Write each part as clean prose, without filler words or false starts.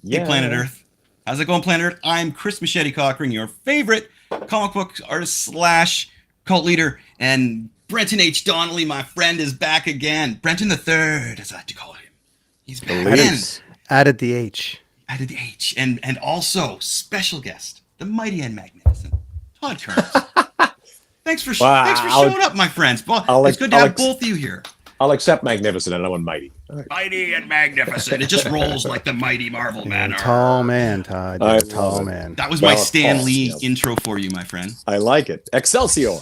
Hey, Planet Earth. How's it going, Planet Earth? I'm Chris Machete Cochran, your favorite comic book artist slash cult leader, and Brenton H. Donnelly, my friend, is back again. Brenton the Third, as I like to call him. He's back again. Added the H. Added the H. And also, special guest, the mighty and magnificent Todd Kerns. Thanks for showing up, my friends. It's good to have both of you here. I'll accept magnificent. I don't want mighty. Right. Mighty and magnificent. It just rolls like the mighty Marvel man. Tall man, Todd. Tall man. That was my Stan Lee intro for you, my friend. I like it. Excelsior.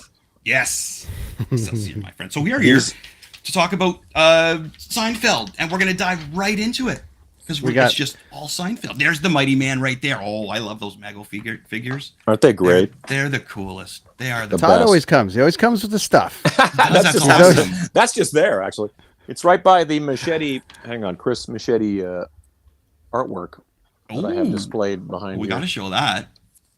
Yes. Excelsior, my friend. So we are here to talk about Seinfeld, and we're going to dive right into it. Because it's just all Seinfeld. There's the mighty man right there. Oh, I love those Mago figures. Aren't they great? They're the coolest. They are the Todd best. always comes. He always comes with the stuff. That's just there, actually. It's right by the Machete. Hang on, Chris Machete artwork that I have displayed behind. We got to show that.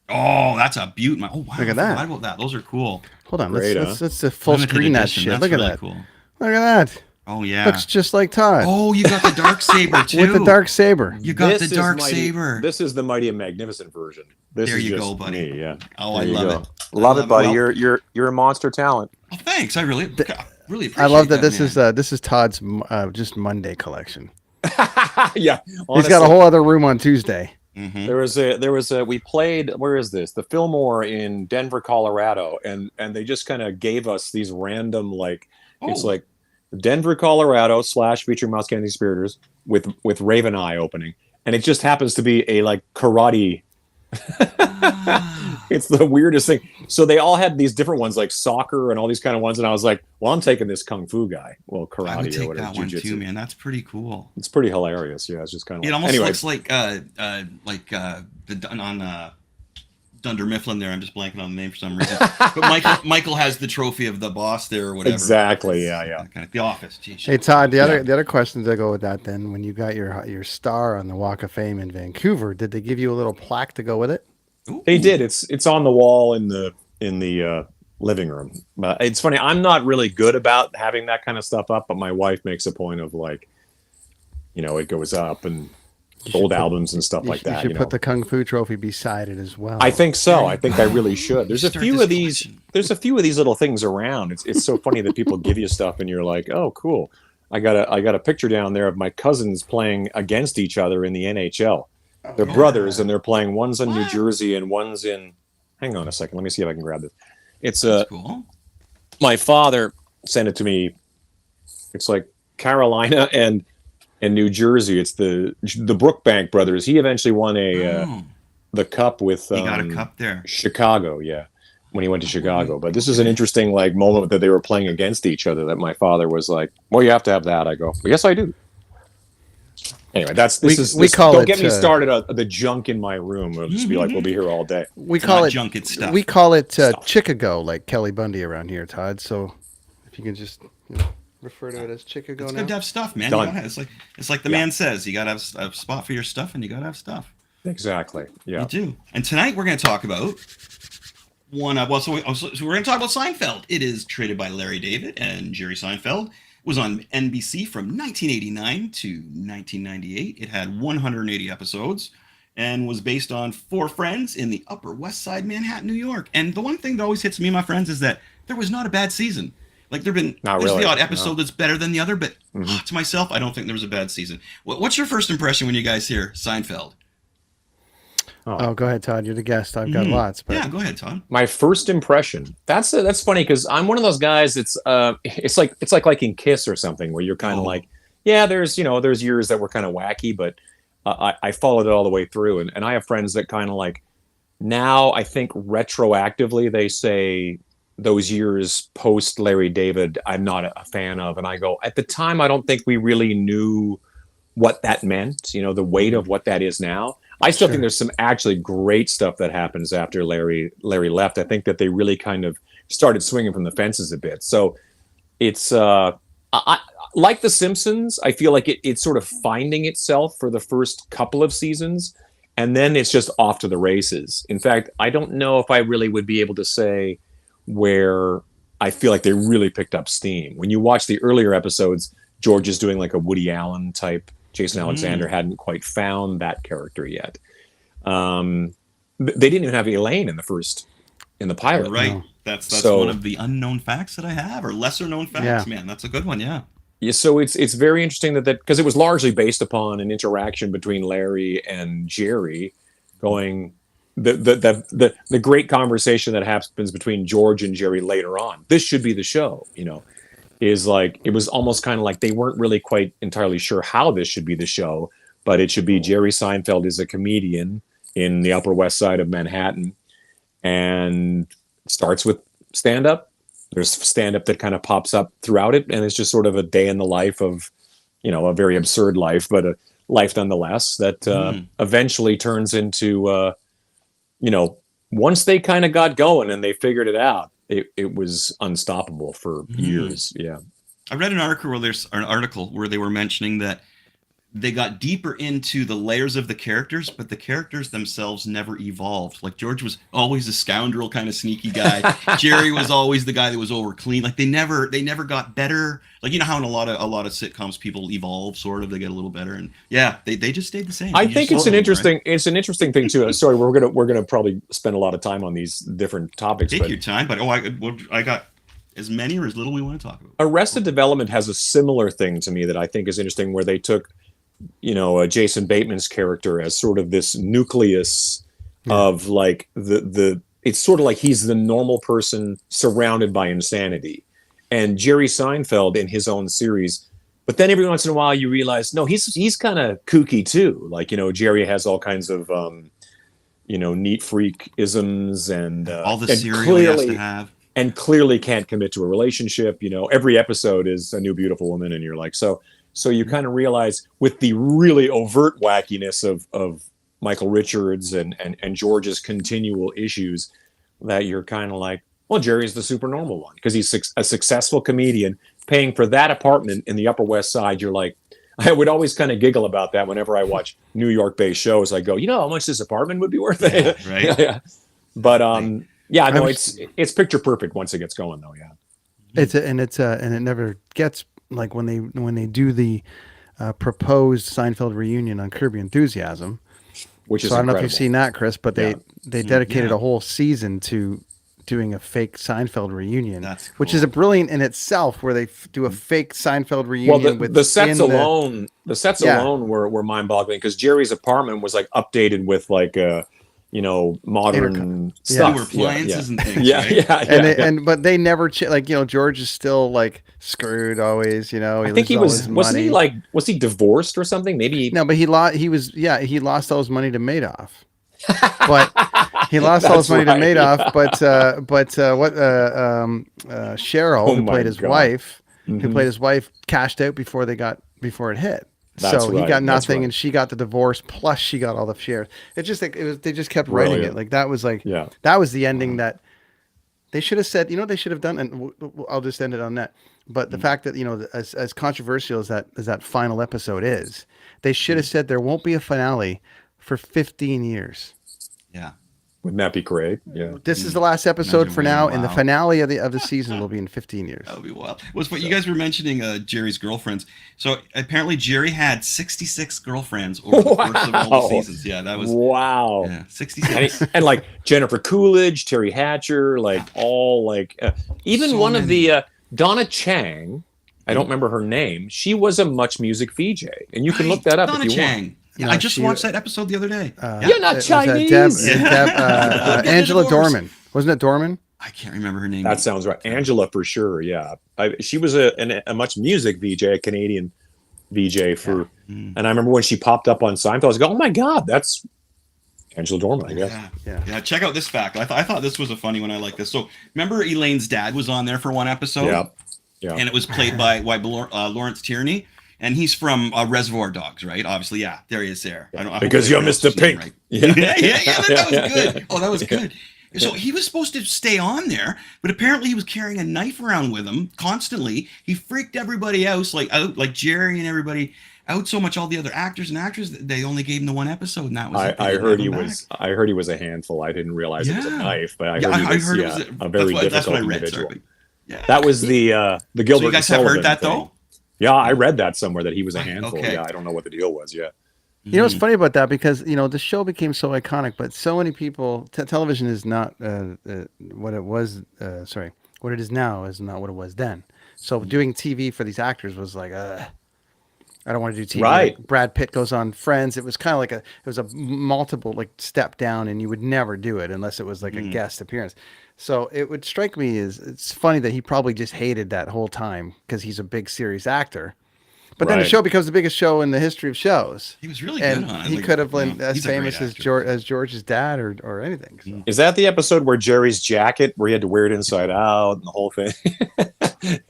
Oh, that's a beaut. Oh, wow. Look at that. I forgot about that. Those are cool. Hold on. Let's full screen that shit. That's Look at really that. Cool. Look at that. Oh, yeah. Looks just like Todd. Oh, you got the dark saber, too. With the dark saber. You got the dark saber. This is the mighty and magnificent version. There you go, buddy. Me, yeah. Oh, I love it. Love it, buddy. You're a monster talent. Oh, thanks. I really appreciate it. I love that this is Todd's just Monday collection. Yeah. Honestly. He's got a whole other room on Tuesday. Mm-hmm. There was a we played, where is this? The Fillmore in Denver, Colorado, and they just kind of gave us these random it's like Denver, Colorado / featuring Mouse Candy Spiriters with Raven Eye opening, and it just happens to be a karate. It's the weirdest thing. So they all had these different ones, like soccer and all these kind of ones, and I was like, well, I'm taking this kung fu guy. Well, karate I would take or whatever. That one too, man. That's pretty cool. It's pretty hilarious. Yeah, it's just kind of. It almost looks like on Dunder Mifflin there. I'm just blanking on the name for some reason. But Michael has the trophy of the boss there or whatever. Exactly. Yeah. Kind of the office. Jeez, hey Todd, the other questions that go with that then, when you got your star on the Walk of Fame in Vancouver, did they give you a little plaque to go with it? Ooh. They did. It's on the wall in the living room. But it's funny. I'm not really good about having that kind of stuff up, but my wife makes a point of it goes up and old albums and stuff like that. You should put the Kung Fu trophy beside it as well. I think so. I think I really should. There's a few of these. There's a few of these little things around. It's so funny that people give you stuff and you're like, oh, cool. I got a picture down there of my cousins playing against each other in the NHL. They're brothers, and they're playing. One's in New Jersey, and one's in. Hang on a second. Let me see if I can grab this. It's cool. My father sent it to me. It's like Carolina and New Jersey. It's the Brookbank brothers. He eventually won the cup with. He got a cup there. Chicago, yeah, when he went to Chicago. But this is an interesting moment that they were playing against each other. That my father was like, "Well, you have to have that." I go, well, "Yes, I do." Anyway, don't get me started on the junk in my room. It'll just be like, we'll be here all day. We call it junk. It's stuff. We call it Chicago, like Kelly Bundy around here, Todd. So if you can just refer to it as Chicago it's now. Good to have stuff, man. It's like the man says, you got to have a spot for your stuff, and you got to have stuff. Exactly. Yeah. You do. And tonight we're going to talk about we're going to talk about Seinfeld. It is created by Larry David and Jerry Seinfeld. Was on NBC from 1989 to 1998. It had 180 episodes and was based on 4 friends in the Upper West Side, Manhattan, New York. And the one thing that always hits me, my friends, is that there was not a bad season. Like there's the odd episode that's better than the other, but to myself, I don't think there was a bad season. What's your first impression when you guys hear Seinfeld? Oh, go ahead, Todd. You're the guest. I've got lots. But... Yeah, go ahead, Todd. My first impression. That's funny because I'm one of those guys. It's like liking Kiss or something where you're kind of like, yeah, there's years that were kind of wacky, but I followed it all the way through. And I have friends that kind of like now I think retroactively they say those years post Larry David I'm not a fan of, and I go at the time I don't think we really knew what that meant. The weight of what that is now. I still think there's some actually great stuff that happens after Larry left. I think that they really kind of started swinging from the fences a bit. So it's like The Simpsons. I feel like it's sort of finding itself for the first couple of seasons, and then it's just off to the races. In fact, I don't know if I really would be able to say where I feel like they really picked up steam. When you watch the earlier episodes, George is doing like a Woody Allen type Jason Alexander hadn't quite found that character yet. They didn't even have Elaine in the pilot. Right. No. That's So- one of the unknown facts that I have, or lesser known facts. Yeah. Man, that's a good one. Yeah. Yeah, so it's very interesting that because it was largely based upon an interaction between Larry and Jerry, going the great conversation that happens between George and Jerry later on. This should be the show, is like it was almost kind of like they weren't really quite entirely sure how this should be the show, but it should be Jerry Seinfeld is a comedian in the Upper West Side of Manhattan, and starts with stand up. There's stand up that kind of pops up throughout it, and it's just sort of a day in the life of, a very absurd life, but a life nonetheless that eventually turns into, once they kind of got going and they figured it out, it was unstoppable for years. Yeah. I read an article where they were mentioning that they got deeper into the layers of the characters, but the characters themselves never evolved. Like George was always a scoundrel, kind of sneaky guy. Jerry was always the guy that was over clean. Like they never got better. Like how in a lot of sitcoms people evolve, sort of. They get a little better, and they just stayed the same. I think it's an interesting thing too. Sorry, we're gonna probably spend a lot of time on these different topics. Take your time, but I got as many or as little we want to talk about. Arrested Development has a similar thing to me that I think is interesting, where they took Jason Bateman's character as sort of this nucleus of like it's sort of like he's the normal person surrounded by insanity, and Jerry Seinfeld in his own series. But then every once in a while you realize, no, he's kind of kooky too. Like, Jerry has all kinds of, neat freak isms and all the cereal he has to have. And clearly can't commit to a relationship. Every episode is a new beautiful woman, and you're like, so you kind of realize with the really overt wackiness of Michael Richards and George's continual issues that you're kind of like, well, Jerry's the super normal one because he's a successful comedian paying for that apartment in the Upper West Side. You're like, I would always kind of giggle about that whenever I watch New York-based shows. I go, how much this apartment would be worth? Yeah, right. Yeah. But it's picture perfect once it gets going though. Yeah. And it never gets like when they do the proposed Seinfeld reunion on Curb Your Enthusiasm, which is I don't incredible. know if you've seen that, Chris, but they dedicated a whole season to doing a fake Seinfeld reunion. That's cool. Which is a brilliant in itself, where they do a fake Seinfeld reunion. Well, the sets alone were mind-boggling because Jerry's apartment was like updated with like modern stuff. Newer appliances and things. Yeah. But they never George is still like screwed always. I think he was. Was he divorced or something? Maybe. No, but he lost all his money to Madoff. But he lost all his money to Madoff. But Cheryl, who played his wife, cashed out before it hit. So he got nothing, and she got the divorce. Plus, she got all the shares. It's just like they just kept writing it. Like that was that was the ending that they should have said. They should have done, and I'll just end it on that. But the fact that as controversial as that final episode is, they should have said there won't be a finale for 15 years. Yeah. Wouldn't that be great? Yeah. This is the last episode for now, and the finale of the season will be in 15 years. That would be wild. You guys were mentioning Jerry's girlfriends. So apparently Jerry had 66 girlfriends over the course of all the seasons. Yeah, that was wow. Yeah, 66. and like Jennifer Coolidge, Terry Hatcher, even one of the Donna Chang. I don't remember her name. She was a Much Music VJ, and you can look that up Donna if you Chang. want. I just watched that episode the other day. You're not Chinese. Angela Dorman. Wasn't it Dorman? I can't remember her name. That sounds right. Angela for sure. Yeah. She was a Much Music VJ, a Canadian VJ for, and I remember when she popped up on Seinfeld, I was like, oh my God, that's Angela Dorman, I guess. Yeah. Check out this fact. I thought this was a funny one. I like this. So remember Elaine's dad was on there for one episode? Yeah. And it was played by Lawrence Tierney. And he's from Reservoir Dogs, right? Obviously, yeah. There he is there. Because you're Mr. Pink. Right. Yeah, that was good. Oh, that was good. So he was supposed to stay on there, but apparently he was carrying a knife around with him constantly. He freaked everybody else, like Jerry and everybody out so much. All the other actors and actresses, they only gave him the one episode, and that was. I heard he was a handful. I didn't realize it was a knife, but I heard he was a very difficult individual. Yeah. That was the Gilbert. So you guys have heard that thing. though? Yeah, I read that somewhere that he was a handful. Okay. Yeah, I don't know what the deal was. Yeah. You know what's funny about that, because the show became so iconic, but so many people television is not what it was. What it is now is not what it was then. So doing TV for these actors was like, I don't want to do TV. Right. Like Brad Pitt goes on Friends. It was kind of like it was a multiple like step down, and you would never do it unless it was like a guest appearance. So it would strike me as it's funny that he probably just hated that whole time because he's a big serious actor. But then the show becomes the biggest show in the history of shows. He was really good and on it. He could have been as famous as George's dad or anything. So. Is that the episode where Jerry's jacket, where he had to wear it inside out and the whole thing?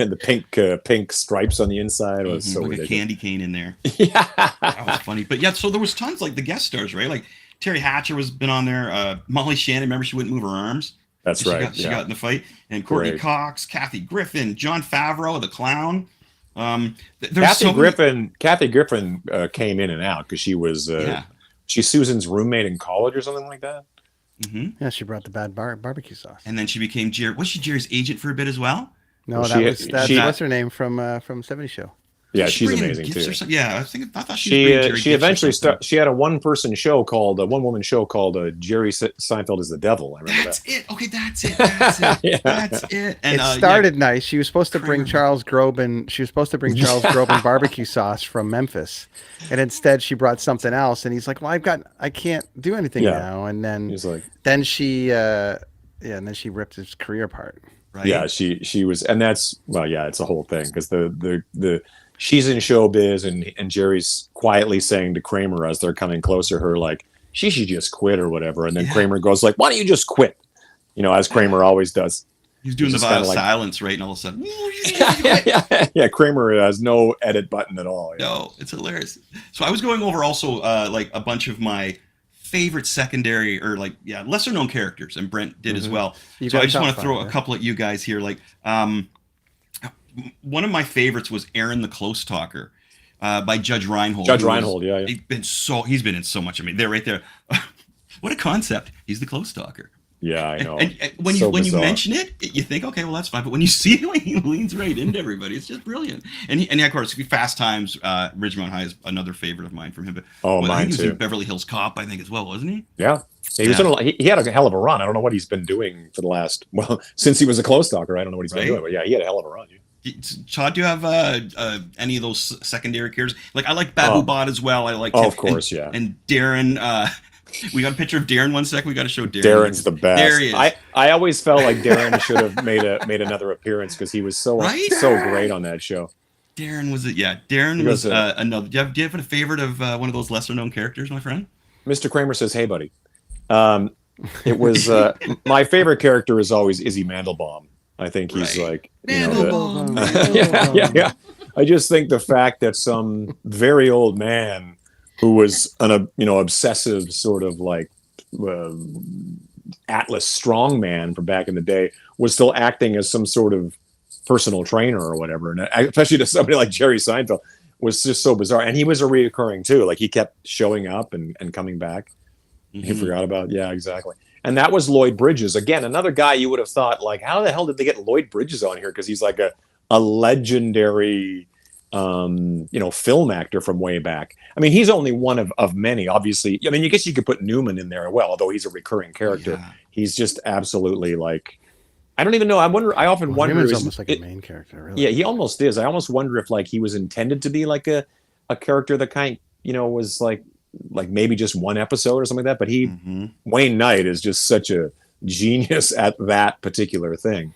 And the pink stripes on the inside was so like ridiculous. A candy cane in there. Yeah. That was funny. But yeah, so there was tons like the guest stars, right? Like Terry Hatcher was been on there. Molly Shannon, remember she wouldn't move her arms? That's right. She got in the fight. And Courtney Cox, Kathy Griffin, John Favreau, the clown. Kathy Griffin came in and out because she was she's Susan's roommate in college or something like that. Mm-hmm. Yeah, she brought the bad barbecue sauce, and then she became was she Jerry's agent for a bit as well? No, that's what's her name from 70 Show. Yeah, she's amazing too. Yeah, I thought she eventually she had a one-woman show called Jerry Seinfeld is the Devil. I remember that's it. Okay, that's it. That's it. And it started nice. She was supposed to bring Charles Groban. She was supposed to bring Charles Groban barbecue sauce from Memphis, and instead she brought something else. And he's like, "Well, I can't do anything now." And then he's like, then she ripped his career apart. Right? Yeah, she was, and that's it's a whole thing because the she's in showbiz and Jerry's quietly saying to Kramer as they're coming closer, her like, she should just quit or whatever. And then Kramer goes like, why don't you just quit? As Kramer always does. He's doing the violent silence, right? And all of a sudden, yeah, Kramer has no edit button at all. No, it's hilarious. So I was going over also like a bunch of my favorite secondary or lesser known characters, and Brent did as well. So I just want to throw a couple at you guys here. Like, one of my favorites was Aaron the Close Talker by Judge Reinhold. Yeah. He's been in so much. I mean, they're right there. What a concept. He's the Close Talker. Yeah, I know. And when you mention it, you think, okay, well, that's fine. But when you see him, he leans right into everybody. It's just brilliant. And of course, Fast Times, Ridgemont High is another favorite of mine from him. But mine he was too. in Beverly Hills Cop, I think, as well, wasn't he? Yeah. He was he had a hell of a run. I don't know what he's been doing for the last, since he was a Close Talker. I don't know what he's been doing. But yeah, he had a hell of a run. Todd, do you have any of those secondary characters? Like I like Babu Bot as well. I like of course, and Darren. We got a picture of Darren. 1 second, we got to show Darren. Darren's the best. There he is. I always felt like Darren should have made another appearance because he was so great on that show. Darren was it? Yeah, Darren was another. Do you have a favorite of one of those lesser known characters, my friend? Mr. Kramer says, "Hey, buddy." It was my favorite character is always Izzy Mandelbaum. I think he's like, yeah. I just think the fact that some very old man who was an obsessive sort of like Atlas strongman from back in the day was still acting as some sort of personal trainer or whatever, and especially to somebody like Jerry Seinfeld was just so bizarre. And he was a reoccurring too, like he kept showing up and coming back. He forgot about exactly. And that was Lloyd Bridges. Again, another guy you would have thought, like, how the hell did they get Lloyd Bridges on here? Because he's like a legendary, film actor from way back. I mean, he's only one of many, obviously. I mean, I guess you could put Newman in there, although he's a recurring character. Yeah. He's just absolutely like, I don't even know. I often wonder. Newman's almost like a main character, really. Yeah, he almost is. I almost wonder if like he was intended to be like a character that kind, was like maybe just one episode or something like that. But Wayne Knight is just such a genius at that particular thing.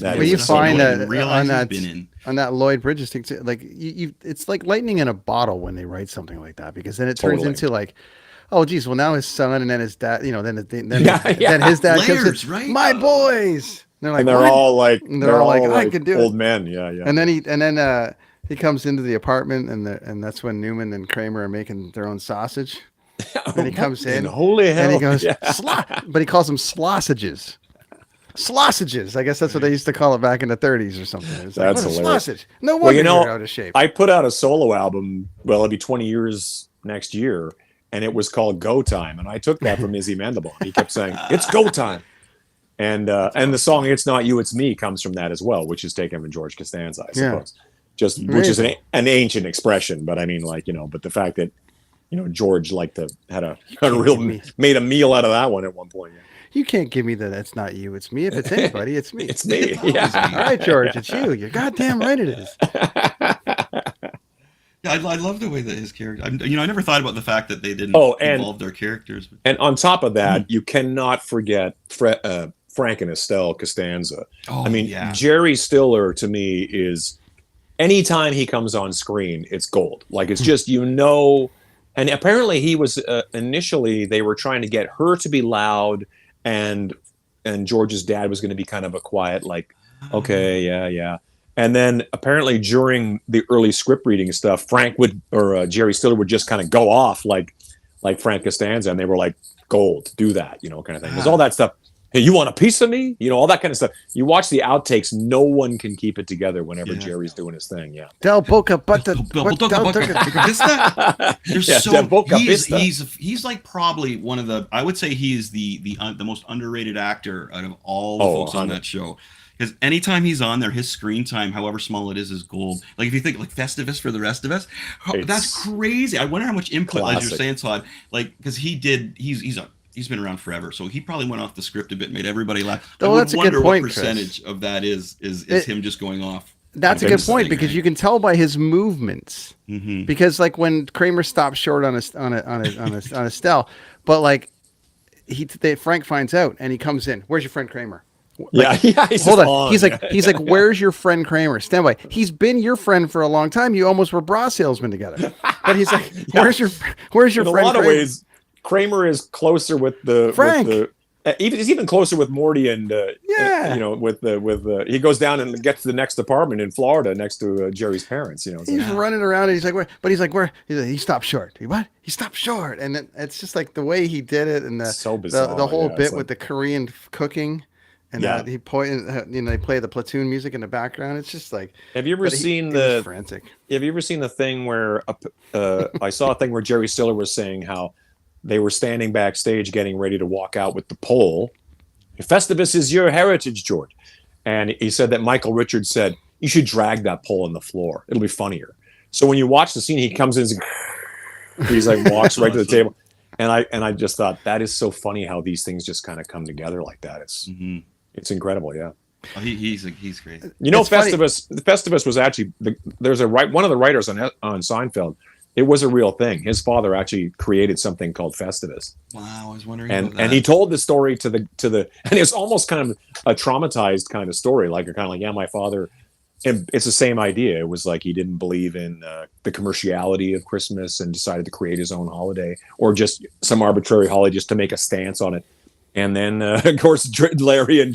Well, you find that on that Lloyd Bridges thing, too, like it's like lightning in a bottle when they write something like that, because then it turns into like, oh geez, well now his son and then his dad, then his dad comes in, right? My boys. And they're all like, I can do old it. Men, yeah. And then he comes into the apartment, and that's when Newman and Kramer are making their own sausage. And he comes in, holy hell, and he goes, but he calls them slossages. Slossages. I guess that's what they used to call it back in the 30s or something. It's like, that's hilarious. Sausage. No wonder you're out of shape. I put out a solo album. Well, it'll be 20 years next year, and it was called Go Time. And I took that from Izzy Mandelbaum. He kept saying, "It's go time." And the song "It's Not You, It's Me" comes from that as well, which is taken from George Costanza, I suppose. which is an ancient expression, but I mean, like, but the fact that, George made a meal out of that one at one point. Yeah. You can't give me that. It's not you. It's me. If it's anybody, it's me. It's me. Yeah. All right, George, it's you. You're goddamn right. It is. Yeah, I love the way that his character. I never thought about the fact that they didn't involve their characters. And on top of that, you cannot forget Frank and Estelle Costanza. Oh, I mean, Jerry Stiller to me is, anytime he comes on screen, it's gold. Like, it's just, and apparently he was initially they were trying to get her to be loud, and George's dad was going to be kind of a quiet, like, okay, yeah. And then apparently during the early script reading stuff, Jerry Stiller would just kind of go off like Frank Costanza, and they were like, gold, do that, kind of thing. There's all that stuff. Hey, you want a piece of me? All that kind of stuff. You watch the outtakes, no one can keep it together whenever Jerry's doing his thing. Yeah. Del Boca Vista. He's like probably one of the, I would say he's the most underrated actor out of all the folks on that show. Because anytime he's on there, his screen time, however small it is gold. Like, if you think like Festivus for the rest of us, that's crazy. I wonder how much input, as you're saying, Todd, like, because he's been around forever, so he probably went off the script a bit, made everybody laugh. Oh, that's a good point. What percentage of that is him just going off? That's a good point, because you can tell by his movements. Mm-hmm. Because like when Kramer stops short on Estelle, but like Frank finds out and he comes in. Where's your friend Kramer? Like, hold on. He's like, where's your friend Kramer? Stand by. He's been your friend for a long time. You almost were bra salesmen together. But he's like, where's your friend? In a lot of ways, Kramer is closer with the Frank. He's even closer with Morty and he goes down and gets to the next apartment in Florida next to Jerry's parents. He's running around and he's like, where? But he's like, where? He stopped short. He stopped short, and then it's just like the way he did it, and so bizarre, the whole bit with the Korean cooking. And he they play the platoon music in the background. It's just like. Have you ever seen frantic? Have you ever seen the thing where I saw a thing where Jerry Stiller was saying how they were standing backstage getting ready to walk out with the pole. Festivus is your heritage, George. And he said that Michael Richards said, you should drag that pole on the floor. It'll be funnier. So when you watch the scene, he comes in and he's like walks right to the table. And I just thought that is so funny how these things just kind of come together like that. It's incredible, yeah. Oh, he's great. Festivus was actually one of the writers on Seinfeld. It was a real thing. His father actually created something called Festivus. Wow, I was wondering. And he told the story to the and it's almost kind of a traumatized kind of story, like you're kind of like, my father. And it's the same idea. It was like he didn't believe in the commerciality of Christmas and decided to create his own holiday, or just some arbitrary holiday just to make a stance on it. And then, of course, Larry and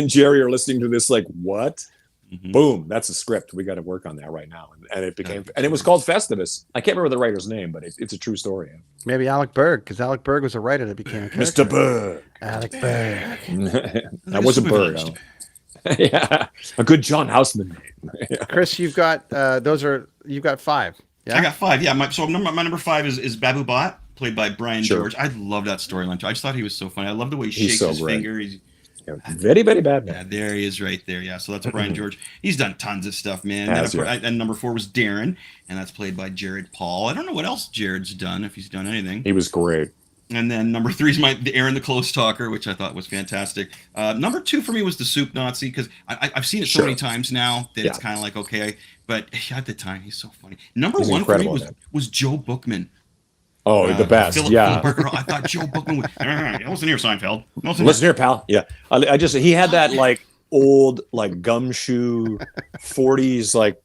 Jerry are listening to this like, what? Mm-hmm. Boom, that's a script. We got to work on that right now. And it became, and it was called Festivus. I can't remember the writer's name, but it's a true story. Maybe Alec Berg, because Alec Berg was a writer that became a character. Mr. Berg. Alec Berg. That was a Berg. Yeah, a good John Houseman name. Yeah. Chris, you've got you've got 5. Yeah, I got 5. Yeah, my number 5 is Babu Bhatt, played by Brian George. I love that storyline. I just thought he was so funny. I love the way he shakes his finger. Very, very bad man. Yeah, there he is right there. Yeah, so that's Brian George. He's done tons of stuff, man. And number 4 was Darren, and that's played by Jared Paul. I don't know what else Jared's done, if he's done anything. He was great. And then number 3 is Aaron the Close Talker, which I thought was fantastic. Number 2 for me was the Soup Nazi, because I've seen it so many times now that it's kind of like, okay. But at the time, he's so funny. Number 1 for me was Joe Bookman. Oh, the best. Philip Burger. I thought Joe Bookman listen here, Seinfeld. Listen here, pal. Yeah. He had that like old, like gumshoe 40s, like,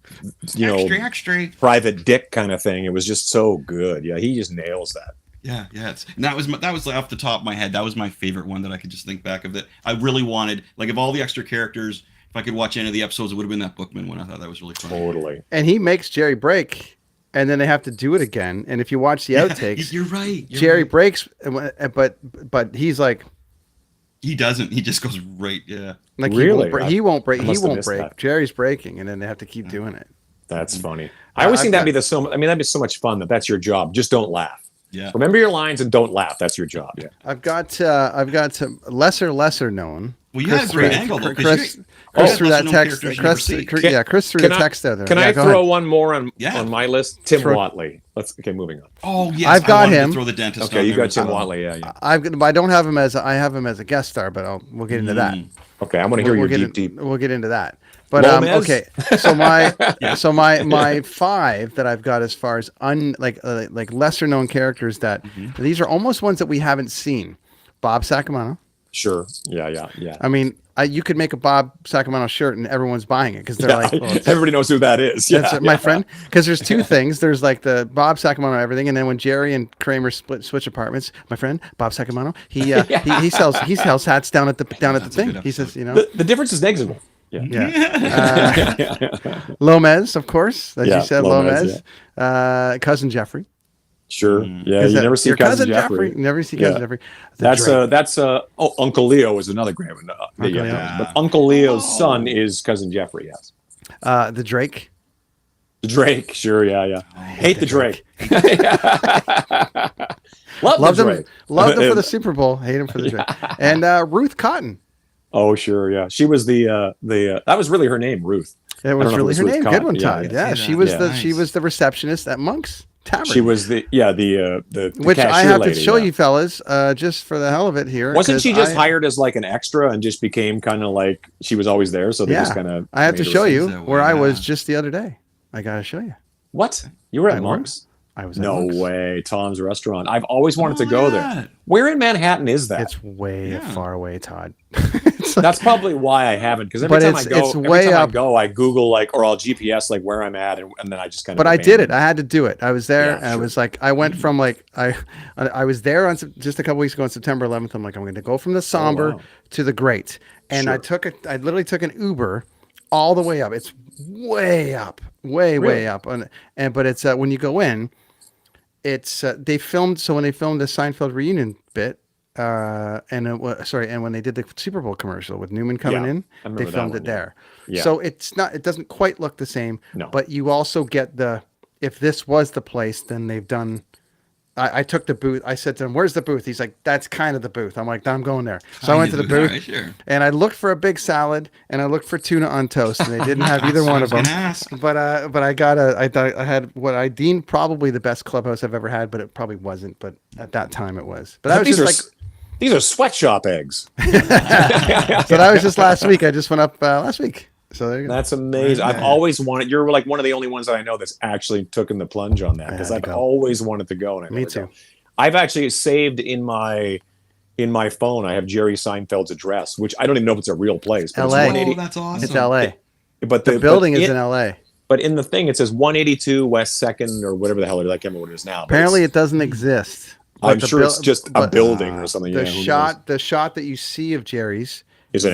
extra. private dick kind of thing. It was just so good. Yeah. He just nails that. Yeah. And that was off the top of my head. That was my favorite one that I could just think back of that. I really wanted, like, of all the extra characters, if I could watch any of the episodes, it would have been that Bookman one. I thought that was really fun. Totally. And he makes Jerry break. And then they have to do it again. And if you watch the outtakes, you're right. Jerry breaks, but he's like, he doesn't. He just goes right. Yeah. Like really, he won't break. That. Jerry's breaking, and then they have to keep doing it. That's funny. I always think that'd be so much fun. That's your job. Just don't laugh. Yeah. Remember your lines and don't laugh. That's your job. Yeah. I've got some lesser known. Well, you had a great angle though. Chris threw that text. Chris threw the text out there. Can I throw one more on my list? Tim Throw- Watley. Moving on. Oh yes, I've got him. To throw the dentist. Okay, you got Tim Watley. Yeah. I don't have him as I have him as a guest star, but we'll get into that. Okay, I want to hear your deep. We'll get into that. But okay, so my 5 that I've got as far as like lesser known characters that these are almost ones that we haven't seen. Bob Sacamano. Sure. Yeah. I mean, you could make a Bob Sacamano shirt and everyone's buying it because they're like, everybody knows who that is. That's my friend. Because there's 2 things. There's like the Bob Sacamano everything, and then when Jerry and Kramer switch apartments, my friend Bob Sacamano, he sells hats down at the thing. He says, the difference is negligible. Yeah. Lomez, of course, as you said, Lomez. Cousin Jeffrey. Sure. Yeah. You never see Cousin Jeffrey. Never see Cousin Jeffrey. That's Uncle Leo is another great one. But Uncle Leo's son is Cousin Jeffrey. Yes. The Drake. The Drake. Sure. Yeah. Hate the Drake. Loved him for the Super Bowl. Hate him for the Drake. And Ruth Cotton. Oh, sure. Yeah. She was the that was really her name, Ruth. It was really her name. Good one, Todd. Yeah. She was the receptionist at Monk's Tavern. She was the which I have to show you fellas, just for the hell of it here. Wasn't she just hired as like an extra and just became kind of like she was always there? So they just kind of. I have to show you where I was just the other day. I gotta show you. What? You were at Monk's? I was. No way, Tom's Restaurant. I've always wanted to go there. Where in Manhattan is that? It's way far away, Todd. That's probably why I haven't. Because every time I go, I Google or I'll GPS where I'm at, and then I just kind of. But I did it. I had to do it. I was there. And I was like, I went from I was there on just a couple weeks ago on September 11th. I'm like, I'm going to go from the somber to the great, and I literally took an Uber all the way up. It's way up, way up, but it's when you go in. It's they filmed when they filmed the Seinfeld reunion bit, and when they did the Super Bowl commercial with Newman coming in, they filmed it there. Yeah. So it doesn't quite look the same. No. But you also get if this was the place, then they've done. I took the booth. I said to him, "Where's the booth?" He's like, "That's kind of the booth." I'm like, "I'm going there." So I went to the booth, and I looked for a big salad, and I looked for tuna on toast, and they didn't have either one of them. But I had what I deemed probably the best clubhouse I've ever had, but it probably wasn't. But at that time, it was. But I was these are sweatshop eggs. So that was just last week. I just went up last week. So there you go. That's amazing. I've always wanted. You're like one of the only ones that I know that's actually taken the plunge on that because I've always wanted to go. And Me too. I've actually saved in my phone. I have Jerry Seinfeld's address, which I don't even know if it's a real place. But L.A. Oh, that's awesome. It's L.A. But the building is in L.A. But in the thing, it says 182 West 2nd or whatever the hell it is. I can't remember what it is now. Apparently, it doesn't exist. I'm sure it's just a building or something. The shot that you see of Jerry's is in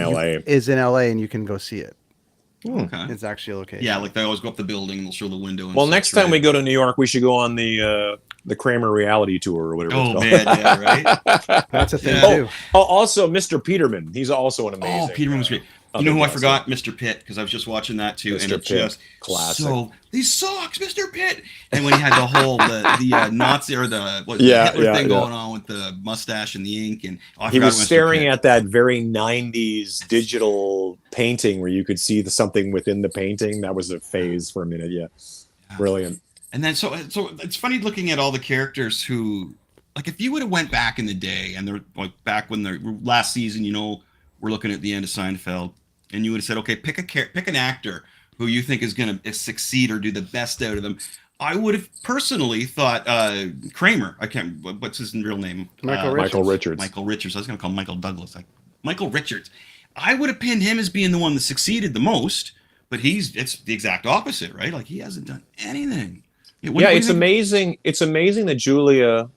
L.A. And you can go see it. Okay. It's actually a location. Yeah, they always go up the building and they'll show the window. Well, next time we go to New York, we should go on the Kramer reality tour or whatever. Oh man, yeah, right. That's a thing too. Oh, also Mr. Peterman. He's also an amazing. Oh, Peterman was great. You know who I forgot? Mr. Pitt, because I was just watching that too, and it's just classic. So these socks, Mr. Pitt, and when he had the whole the Nazi or the Hitler thing going on with the mustache and the ink, and he was staring at that very '90s digital painting where you could see something within the painting. That was a phase for a minute. Yeah, brilliant. And then so it's funny looking at all the characters who, if you would have went back in the day, and they're back when they're last season, we're looking at the end of Seinfeld. And you would have said, okay, pick an actor who you think is going to succeed or do the best out of them. I would have personally thought Kramer. I can't. What's his real name? Michael Richards. Michael Richards. I was going to call him Michael Douglas. Michael Richards. I would have pinned him as being the one that succeeded the most. But it's the exact opposite, right? He hasn't done anything. It's amazing. It's amazing that Julia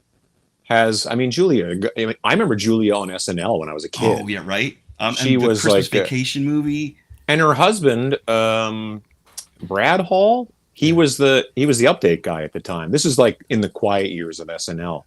has. I remember Julia on SNL when I was a kid. Oh yeah, right. She was Christmas Vacation movie, and her husband, Brad Hall. He was the update guy at the time. This is in the quiet years of SNL.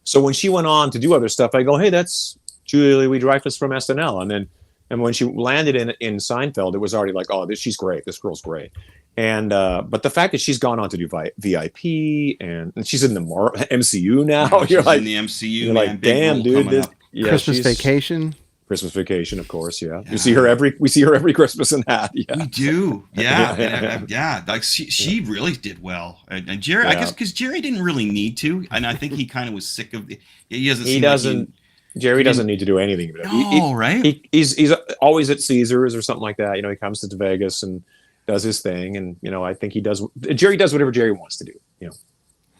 So when she went on to do other stuff, I go, "Hey, that's Julia Louis-Dreyfus from SNL." And when she landed in Seinfeld, it was already "Oh, she's great. This girl's great." And but the fact that she's gone on to do VIP and she's in the MCU now, you're in the MCU. You're damn, dude. Christmas Vacation. Christmas Vacation, of course. Yeah. We see her every Christmas in that. Yeah. We do. Yeah. Yeah. Like she really did well. And Jerry, I guess because Jerry didn't really need to. And I think he kind of was sick of Jerry doesn't need to do anything. Right? He's always at Caesars or something like that. He comes to Vegas and does his thing. And, I think Jerry does whatever Jerry wants to do,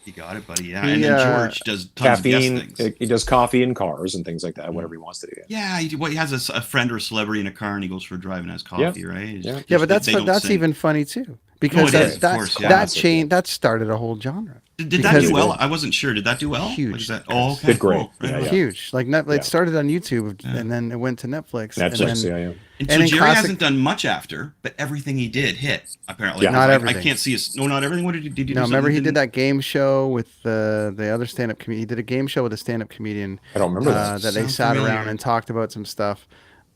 You got it, buddy. Yeah. And then George does tons caffeine, of things. He does coffee in cars and things like that, whatever he wants to do. Yeah. He has a friend or a celebrity in a car and he goes for a drive and has coffee, right? Yeah, but that's even funny too. Because that started a whole genre. Did that do well? I wasn't sure. Did that do well? Huge. Okay. Did great. Cool. Yeah. Huge. Like Netflix, it started on YouTube and then it went to Netflix. And so Jerry hasn't done much after, but everything he did hit apparently. Yeah. Not everything. I can't see his. No, not everything. What did he do? No, remember he did that game show with the other stand-up comedian. He did a game show with a stand-up comedian. I don't remember that they sat around and talked about some stuff.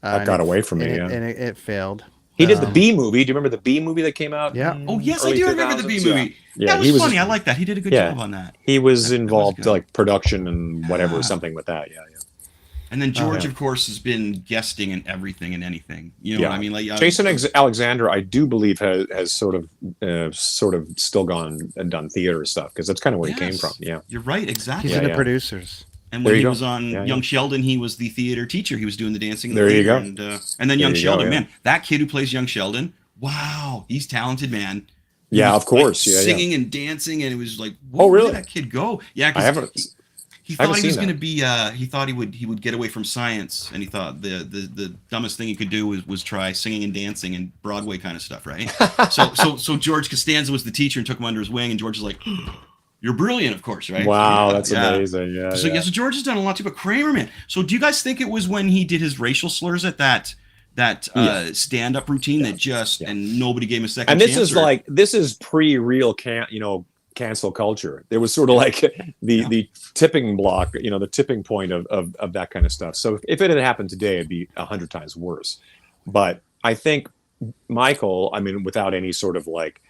That got away from me. And it failed. He did the B movie. Do you remember the B movie that came out? Yeah. Oh yes, I do remember the B movie. Yeah, that was funny. I like that. He did a good job on that. He was involved like production and whatever, something with that. Yeah. And then George, of course, has been guesting in everything and anything. You know what I mean? Like Jason Alexander, I do believe has sort of still gone and done theater stuff because that's kind of where he came from. Yeah, you're right. Exactly. He's in the producers. And when he was on Young Sheldon, he was the theater teacher. He was doing the dancing. There you go. And then Young Sheldon, man, that kid who plays Young Sheldon, wow, he's talented, man. Yeah, of course. Singing and dancing, and it was like, where did that kid go? Yeah, because he thought he was going to be. He thought he would get away from science, and he thought the dumbest thing he could do was try singing and dancing and Broadway kind of stuff, right? so George Costanza was the teacher and took him under his wing, and George is like, "You're brilliant, of course, right?" Wow, that's amazing. Yeah. So George has done a lot too, but Kramer, man. So do you guys think it was when he did his racial slurs at that stand-up routine that and nobody gave him a second and chance? This is pre-real cancel culture. There was sort of like the tipping block, the tipping point of that kind of stuff. So if it had happened today, it'd be 100 times worse. But I think Michael, without any sort of like,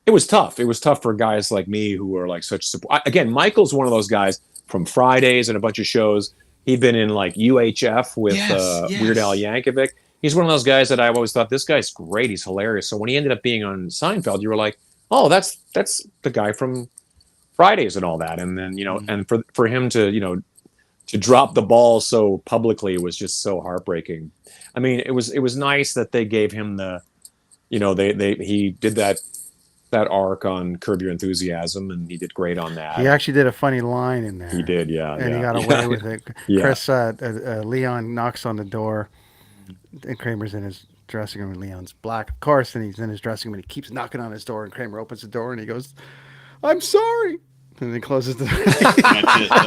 it was tough. It was tough for guys like me who are like such support. Again, Michael's one of those guys from Fridays and a bunch of shows. He'd been in like UHF with Weird Al Yankovic. He's one of those guys that I've always thought, this guy's great. He's hilarious. So when he ended up being on Seinfeld, you were like, oh, that's the guy from Fridays and all that. And then, and for him to, to drop the ball so publicly was just so heartbreaking. It was nice that they gave him the, he did that arc on Curb Your Enthusiasm, and he did great on that. He actually did a funny line in there. He did, yeah. And he got away with it. Chris, Leon knocks on the door, and Kramer's in his dressing room, and Leon's black, of course, and he's in his dressing room, and he keeps knocking on his door, and Kramer opens the door, and he goes, "I'm sorry." And he closes the door.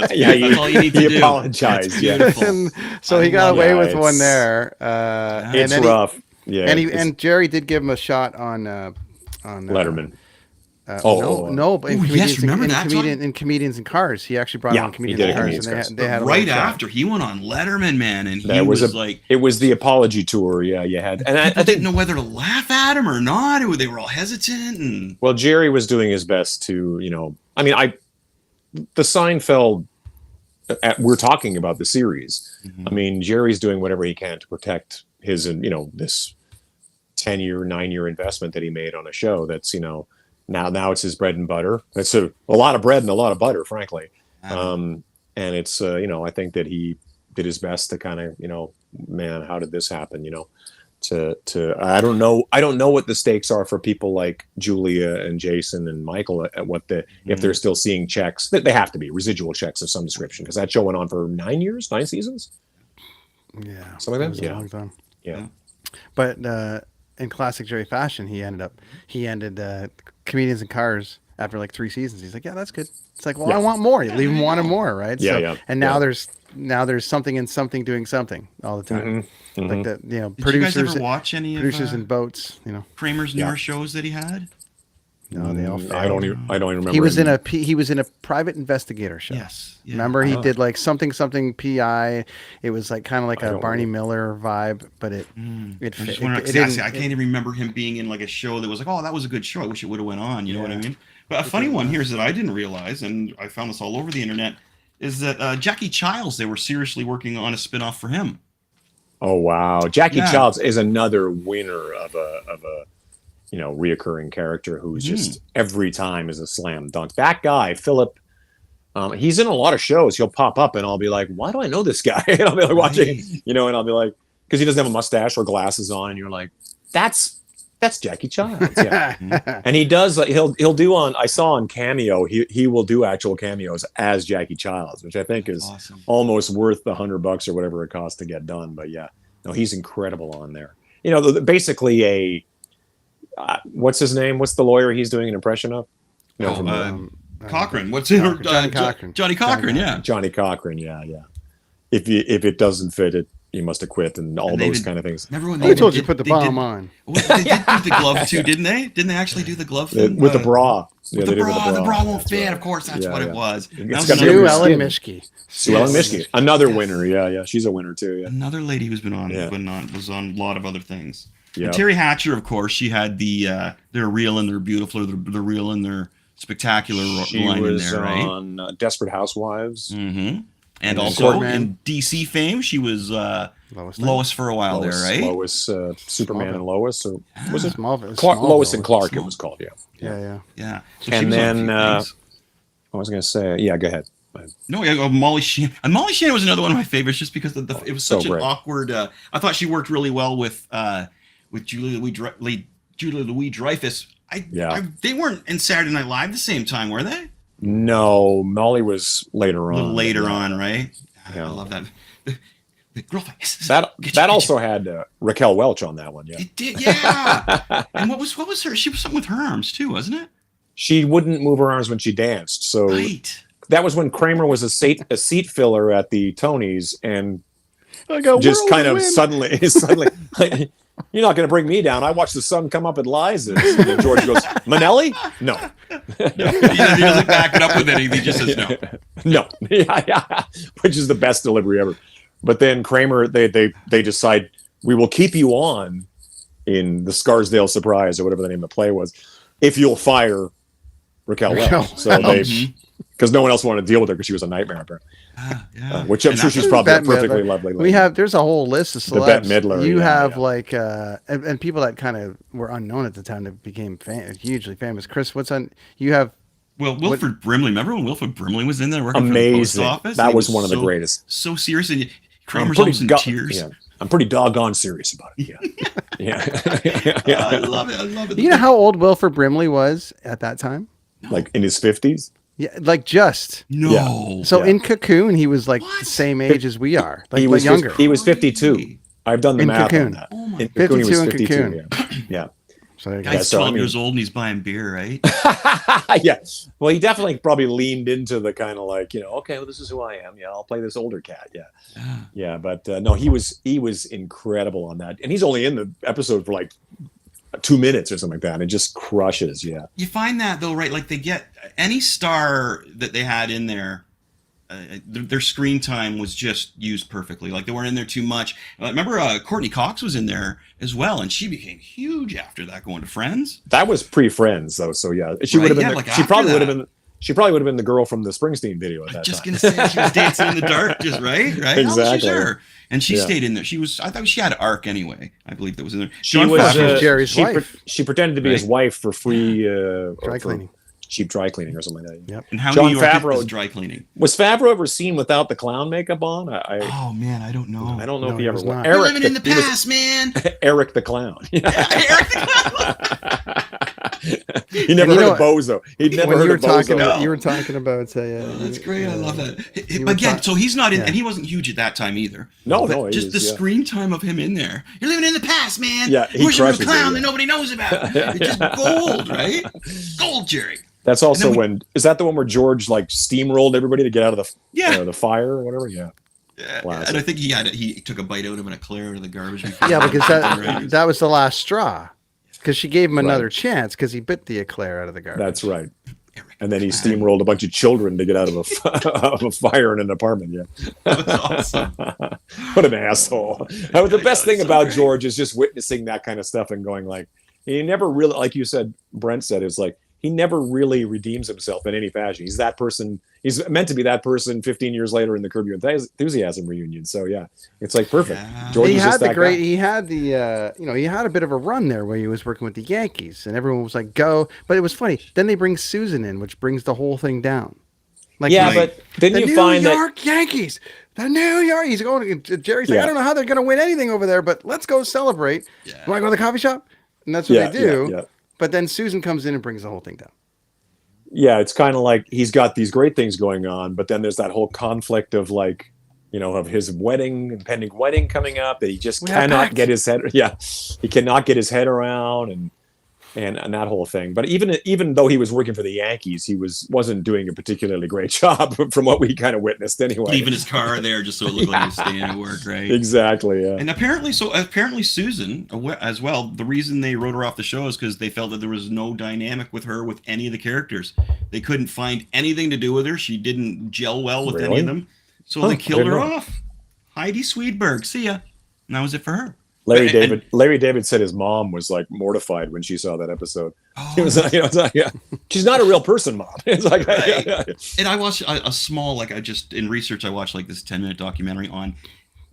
That's all you need to do. He apologized. And so he got away with one there. It's rough. And Jerry did give him a shot on Letterman. No, but in Comedians in Cars, he actually brought on Comedians in Cars, and they had right after he went on Letterman, man, and he was like, it was the apology tour. Yeah, you had, and I didn't know whether to laugh at him or not. They were all hesitant, and well, Jerry was doing his best to, the Seinfeld. We're talking about the series. Mm-hmm. Jerry's doing whatever he can to protect his, this 10-year, 9-year investment that he made on a show that's, now it's his bread and butter. It's a lot of bread and a lot of butter, frankly. And it's, I think that he did his best to kind of, man, how did this happen? I don't know what the stakes are for people like Julia and Jason and Michael at if they're still seeing checks. They have to be residual checks of some description, because that show went on for 9 seasons. Yeah. Something like that. A long time. Yeah. But, in classic Jerry fashion, he ended Comedians in Cars after like 3 seasons. He's like, yeah, that's good. It's like, well, I want more. You leave him wanting more, right? Yeah. And now there's something in something doing something all the time. Mm-hmm. Like the Did producers. you guys ever watch any producers of in boats? Kramer's newer shows that he had? No, they all failed. I don't even remember. He was in a private investigator show. Yes. Yeah. Remember, he did like something PI. It was like kind of like a Barney Miller vibe, but it fit. I can't even remember him being in like a show that was like, oh, that was a good show. I wish it would have went on. You know what I mean? But a funny one here is that I didn't realize, and I found this all over the internet, is that Jackie Childs, they were seriously working on a spinoff for him. Oh wow, Jackie Yeah. Childs is another winner of a reoccurring character who's just every time is a slam dunk. That guy, Philip, he's in a lot of shows. He'll pop up and I'll be like, why do I know this guy? And I'll be like watching, and I'll be like, because he doesn't have a mustache or glasses on, and you're like, that's Jackie Childs. Yeah. And he does, he'll do I saw on Cameo, he will do actual cameos as Jackie Childs, which I think is awesome. Almost worth the $100 or whatever it costs to get done. But yeah, no, he's incredible on there. Basically what's his name? What's the lawyer he's doing an impression of? Cochran. What's it? Johnny Cochran. Johnny Cochran. Yeah. Johnny Cochran. Yeah. If it doesn't fit, he must have quit and all those kind of things. Remember when they told you to put the bomb on? They did do the glove too, didn't they? Didn't they actually do the glove thing? With the bra? With the bra. The bra won't fit. Right. Of course, that's what it was. Sue Ellen Mischke. Sue Ellen Mischke. Another winner. Yeah. She's a winner too. Yeah. Another lady who's been on, was on a lot of other things. Yeah. And Terry Hatcher, of course, she had the they're real and they're beautiful, they're real and they're spectacular line in there, right? She was on Desperate Housewives. Mm-hmm. And also in DC fame, she was Lois for a while there, right? Lois, Superman and Lois, or was it Smallville? Lois and Clark? It was called, yeah. So and then I was going to say, go ahead. No, Molly Shannon. And Molly Shannon was another one of my favorites, just because it was such an awkward. I thought she worked really well with Julia Louis-Dreyfus. They weren't in Saturday Night Live the same time, were they? No, Molly was later on. A little later on, right? Yeah. I love that. The girlfriend. That also had Raquel Welch on that one. Yeah, it did. Yeah. And what was her? She was something with her arms too, wasn't it? She wouldn't move her arms when she danced. So that was when Kramer was a seat filler at the Tonys, and just kind of suddenly. You're not going to bring me down. I watched the sun come up at Liza's. And then George goes, Manelli? No. He doesn't back it up with anything. He just says no. No. Yeah. Which is the best delivery ever. But then Kramer, they decide, we will keep you on in the Scarsdale Surprise, or whatever the name of the play was, if you'll fire Raquel Welch. So because no one else wanted to deal with her because she was a nightmare, apparently. Which I'm sure she's probably a perfectly lovely lady. There's a whole list of celebs. The Bette Midler. You have and people that kind of were unknown at the time that became hugely famous. Chris, you have Wilford Brimley. Remember when Wilford Brimley was in there working amazing. For the post office? That was one of the greatest. So serious, and Kramer's almost in tears. Yeah. I'm pretty doggone serious about it. Yeah. I love it. You know how old Wilford Brimley was at that time? No. Like in his 50s? Yeah, like just. No. Yeah. So in Cocoon, he was like the same age as we are. Like he was younger. He was 52. I've done the math Cocoon. on that. Oh my in Cocoon, he was 52. Cocoon. Yeah. So guy's 12 years old and he's buying beer, right? Yeah. Well, he definitely probably leaned into the kind of like, okay, well, this is who I am. Yeah, I'll play this older cat. Yeah. But no, he was incredible on that, and he's only in the episode for like 2 minutes or something like that, and it just crushes. Yeah. You find that though, right? Like they get any star that they had in there. Their screen time was just used perfectly. Like they weren't in there too much. Remember, Courtney Cox was in there as well, and she became huge after that, going to Friends. That was pre-Friends, though. So yeah, she would have been. She probably would have been. She probably would have been the girl from the Springsteen video at that just time. Just gonna say she was dancing in the dark, just right. Exactly. And she stayed in there. She was. I thought she had Arc anyway. I believe that was in there. She was Jerry's wife. She pretended to be his wife for free dry cleaning. Cheap dry cleaning or something like that. Yep. And how John New York Favreau is dry cleaning? Was Favreau ever seen without the clown makeup on? Oh man, I don't know. I don't know if he ever was. You're living in the past, man. Eric the Clown. Eric the Clown. He never heard of Bozo. He'd never heard of Bozo. You were talking about that's great. I love that. But again, so he's not in, and he wasn't huge at that time either. No, just the screen time of him in there. You're living in the past, man. Yeah, he crushes a clown that nobody knows about. It's just gold, right? Gold, Jerry. That's also is that the one where George like steamrolled everybody to get out of the fire or whatever? Yeah. And I think he took a bite out of an eclair to the garbage. Yeah, because that was the last straw. Because she gave him another chance because he bit the eclair out of the garbage. That's right. And then he steamrolled a bunch of children to get out of a fire in an apartment. Yeah, that was awesome. What an asshole! The best thing about George is just witnessing that kind of stuff and going like, he never really, like you said, Brent said, is like he never really redeems himself in any fashion. He's that person. He's meant to be that person 15 years later in the Curb Your Enthusiasm reunion. So yeah, it's like perfect. Yeah. George He is had just the that great. guy. He had the. He had a bit of a run there where he was working with the Yankees, and everyone was like, "Go!" But it was funny. Then they bring Susan in, which brings the whole thing down. Like, Yeah, Right. but didn't the you New find York Yankees, the New York. He's going. Jerry's like, Yeah. I don't know how they're going to win anything over there, but let's go celebrate. Yeah. You want to go to the coffee shop? And that's what Yeah, they do. yeah. But then Susan comes in and brings the whole thing down. Yeah, it's kind of like he's got these great things going on, but then there's that whole conflict of like, of his impending wedding coming up that he just cannot get his head. Yeah, he cannot get his head around, and that whole thing. But even though he was working for the Yankees, he wasn't doing a particularly great job from what we kind of witnessed anyway. Leaving his car there just so it looked like he was staying at work, right? Exactly. Yeah. And apparently Susan as well. The reason they wrote her off the show is because they felt that there was no dynamic with her with any of the characters. They couldn't find anything to do with her. She didn't gel well with any of them, so they killed her off. Heidi Sweetberg, see ya. And that was it for her. Larry David said his mom was like mortified when she saw that episode. He was like, yeah, she's not a real person, mom. It's like, Right. yeah. And I watched a small, in research, I watched like this 10-minute documentary on,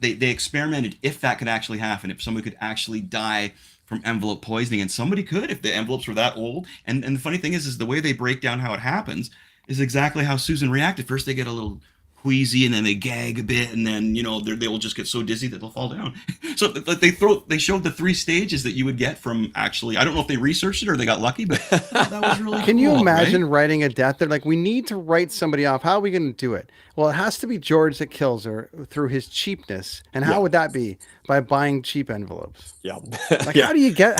they experimented if that could actually happen, if somebody could actually die from envelope poisoning, and somebody could if the envelopes were that old. And the funny thing is the way they break down how it happens is exactly how Susan reacted. First they get a little queasy and then they gag a bit, and then they will just get so dizzy that they'll fall down. So they showed the 3 stages that you would get from, actually, I don't know if they researched it or they got lucky, but that was really Can you cool, imagine right? writing a death? They're like, we need to write somebody off. How are we going to do it? Well, it has to be George that kills her through his cheapness. And how would that be? By buying cheap envelopes. Yeah. Like, how do you get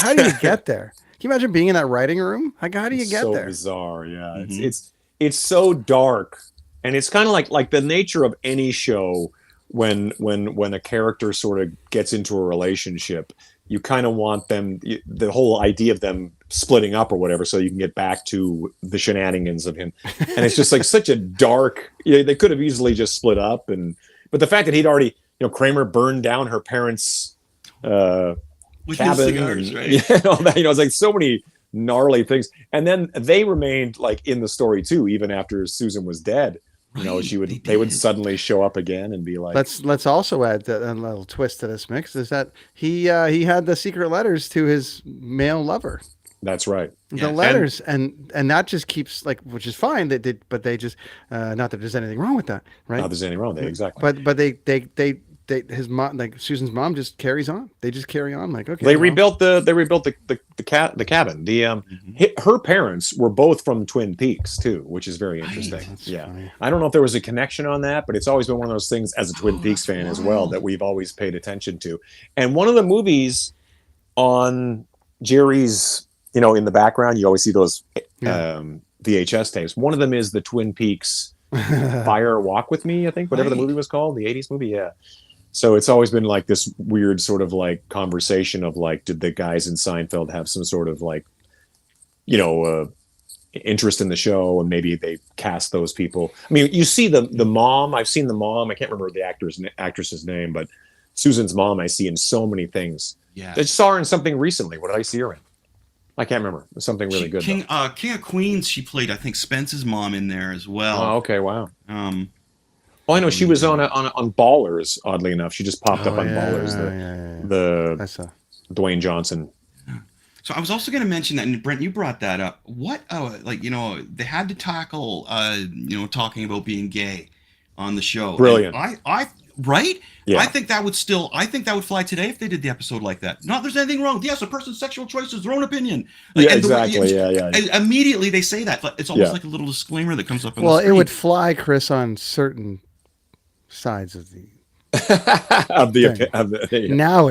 there? Can you imagine being in that writing room? Like, how do you get so there? Bizarre. Yeah. Mhm. It's so dark, and it's kind of like the nature of any show when a character sort of gets into a relationship, you kind of want them, the whole idea of them splitting up or whatever, so you can get back to the shenanigans of him. And it's just like such a dark, they could have easily just split up. But the fact that he'd already, Kramer burned down her parents' With his cabin, cigars, right? all that, it's like so many gnarly things. And then they remained like in the story too, even after Susan was dead. Right, they would suddenly show up again and be like, let's also add a little twist to this mix, is that he had the secret letters to his male lover. that's right. The letters, and that just keeps, like, which is fine. But they just not that there's anything wrong with that, right? Not there's anything wrong with it, exactly. But they his mom, like Susan's mom, just carries on. They just carry on, like, okay. They rebuilt the cabin. Her parents were both from Twin Peaks too, which is very interesting. Yeah, funny. I don't know if there was a connection on that, but it's always been one of those things as a Twin Peaks fan as well that we've always paid attention to. And one of the movies on Jerry's, in the background, you always see those VHS tapes. One of them is the Twin Peaks Fire Walk with Me, I think, whatever the movie was called, the 80s movie. Yeah. So it's always been like this weird sort of like conversation of like, did the guys in Seinfeld have some sort of like, interest in the show, and maybe they cast those people. I mean, you see the mom. I've seen the mom. I can't remember the actress's name, but Susan's mom I see in so many things. Yeah. I saw her in something recently. What did I see her in? I can't remember. It was something really good. King of Queens, she played, I think, Spence's mom in there as well. Oh, okay, wow. Well, I know she was on Ballers. Oddly enough, she just popped up on Ballers. I saw Dwayne Johnson. So I was also going to mention that, and Brent, you brought that up. What, they had to tackle, talking about being gay on the show. Brilliant. And right? Yeah. I think that would fly today if they did the episode like that. Not there's anything wrong. Yes, a person's sexual choice is their own opinion. Yeah, exactly. Yeah. Immediately they say that. It's almost like a little disclaimer that comes up. Well, it would fly, Chris, on certain sides of the now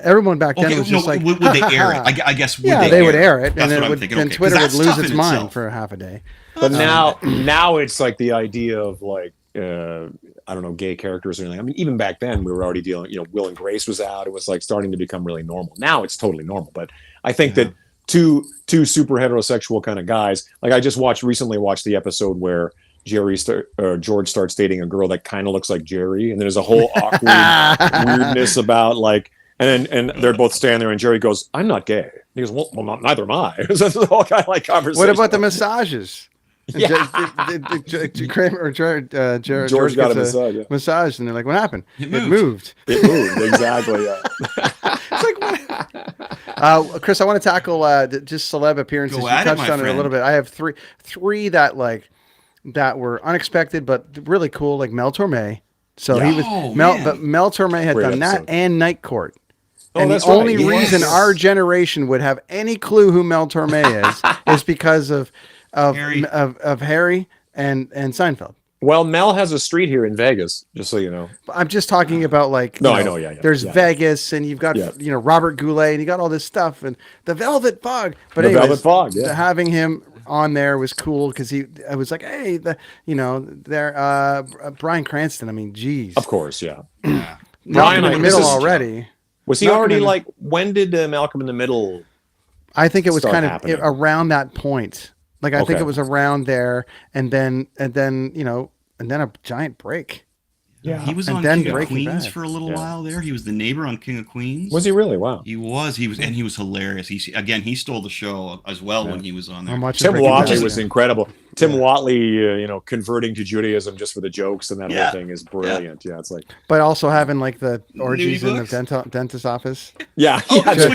everyone back then was just like, would they air it? I guess they would air it, and then Twitter would lose its mind for half a day. But now it's like the idea of like I don't know, gay characters or anything. I mean, even back then we were already dealing. Will and Grace was out. It was like starting to become really normal. Now it's totally normal. But I think that two super heterosexual kind of guys. Like I just recently watched the episode where George starts dating a girl that kind of looks like Jerry, and there's a whole awkward weirdness about like And they're both standing there, and Jerry goes, "I'm not gay." He goes, "Well, neither am I." It's a whole kind of like conversation. What about the massages? Yeah. Kramer or George got gets a massage, and they're like, "What happened? It moved. It moved exactly. Yeah. It's like, what? Chris, I want to tackle just celeb appearances. You touched on it a little bit. I have three that were unexpected but really cool, like Mel Torme. So he was but Mel Torme had done that and Night Court. And the only reason our generation would have any clue who Mel Torme is because of Harry and Seinfeld. Well, Mel has a street here in Vegas, just so you know. I'm just talking about like I know, yeah. There's Vegas, and you've got Robert Goulet, and you got all this stuff, and the Velvet Fog. But Velvet Fog, yeah. Having him on there was cool because I was like, hey, Bryan Cranston. I mean, geez. Of course, yeah. Brian in the middle already. Was he already like? When did Malcolm in the Middle? I think it was kind of around that point. Like I think it was around there, and then a giant break. Yeah, he was on King of Queens for a little while there. He was the neighbor on King of Queens. Was he really? Wow. He was, and he was hilarious. He stole the show as well when he was on there. Tim Whatley was incredible. Tim Whatley, converting to Judaism just for the jokes and that whole thing is brilliant. Yeah, it's like. But also having like the orgies in the dentist office. Yeah.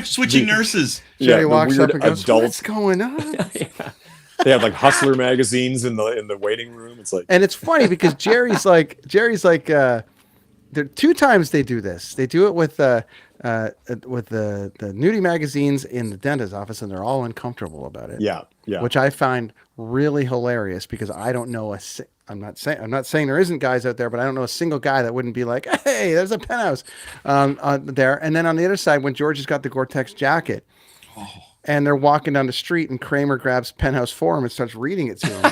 Switching nurses. Jerry walks up and goes, "What's going on?" They have like Hustler magazines in the waiting room. It's like, and it's funny because Jerry's like there are 2 times they do this. They do it with the nudie magazines in the dentist's office, and they're all uncomfortable about it. Yeah. Which I find really hilarious because I don't know I'm not saying there isn't guys out there, but I don't know a single guy that wouldn't be like, "Hey, there's a penthouse there." And then on the other side, when George has got the Gore-Tex jacket. Oh. And they're walking down the street, and Kramer grabs Penthouse Forum and starts reading it to him.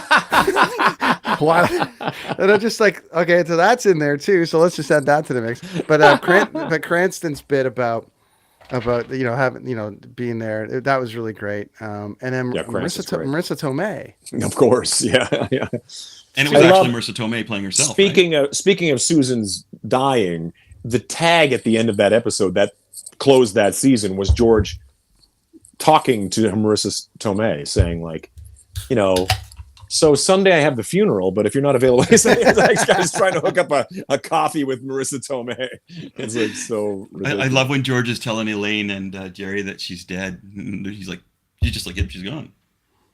And I'm just like, okay, so that's in there too. So let's just add that to the mix. But Cranston's bit about having being there, that was really great. And then Marissa Tomei, of course, yeah. And it was actually Marissa Tomei playing herself. Speaking of Susan's dying, the tag at the end of that episode that closed that season was George talking to Marissa Tomei, saying like, so Sunday I have the funeral, but if you're not available, this guy's trying to hook up a coffee with Marissa Tomei. It's like so ridiculous. I love when George is telling Elaine and Jerry that she's dead. And he's like, she's just like, yep, she's gone.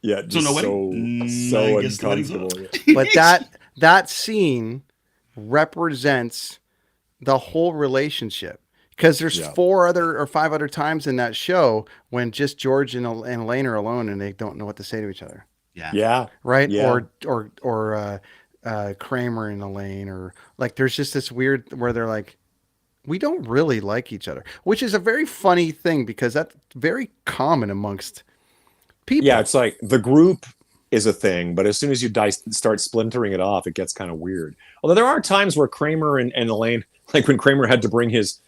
Yeah, so no wedding. So uncomfortable. But that scene represents the whole relationship. Because there's 4 or 5 other times in that show when just George and Elaine are alone and they don't know what to say to each other. Yeah. Right. Yeah. Or Kramer and Elaine, or like there's just this weird where they're like, we don't really like each other, which is a very funny thing because that's very common amongst people. Yeah, it's like the group is a thing, but as soon as you start splintering it off, it gets kind of weird. Although there are times where Kramer and Elaine, like when Kramer had to bring his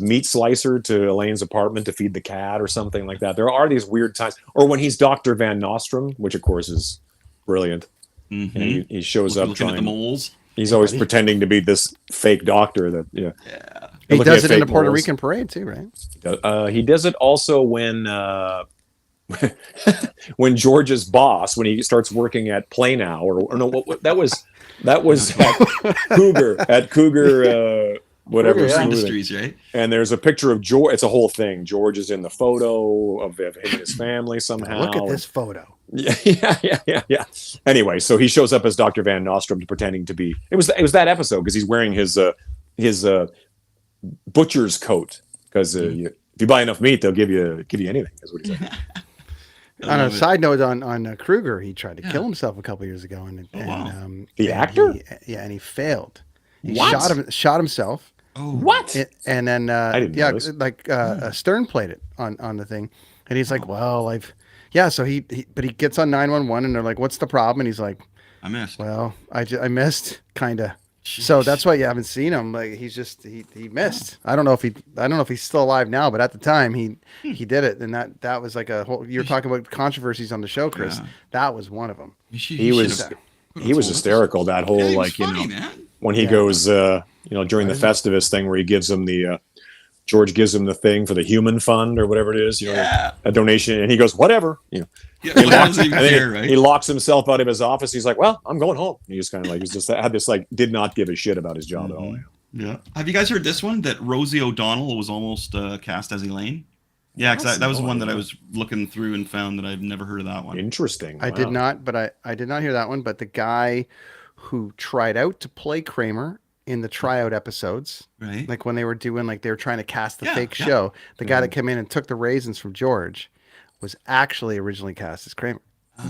meat slicer to Elaine's apartment to feed the cat or something like that. There are these weird times. Or when he's Dr. Van Nostrum, which of course is brilliant. Mm-hmm. And he shows up looking at the moles. He's always pretending to be this fake doctor that He does it in the Puerto Rican parade too, right? He does it also when when George's boss, when he starts working at Play Now or no, that was at Cougar whatever Industries, right? And there's a picture of George. It's a whole thing. George is in the photo of him and his family somehow. Look at this photo. Yeah. Anyway, so he shows up as Dr. Van Nostrum pretending to be. It was that episode because he's wearing his butcher's coat because if you buy enough meat, they'll give you anything. Is what he said. On a side note, on Kruger, he tried to kill himself a couple years ago, the actor, and he failed. He what? shot himself. Oh, what? And then Stern played it on the thing, and he's like, "Well, so he gets on 911, and they're like, "What's the problem?" And he's like, "I missed." Well, I missed, kind of. So that's why you haven't seen him. Like he missed. I don't know if he's still alive now, but at the time he did it, and that was like a whole. You're talking about controversies on the show, Chris. Yeah. That was one of them. He was hysterical. That whole funny, man. When he goes, during the Festivus thing where he gives him the George gives him the thing for the human fund or whatever it is, Yeah. a donation, and he goes, whatever, Yeah, he doesn't even care, right? He locks himself out of his office. He's like, well, I'm going home. He just kind of like, he's just had this like, did not give a shit about his job at all. Yeah. Have you guys heard this one? That Rosie O'Donnell was almost cast as Elaine? Yeah, because that was the one that I was looking through and found that I've never heard of that one. Interesting. Wow. I did not, but I did not hear that one. But the guy who tried out to play Kramer in the tryout episodes, right? Like when they were doing, like they were trying to cast the fake show, the guy that came in and took the raisins from George was actually originally cast as Kramer.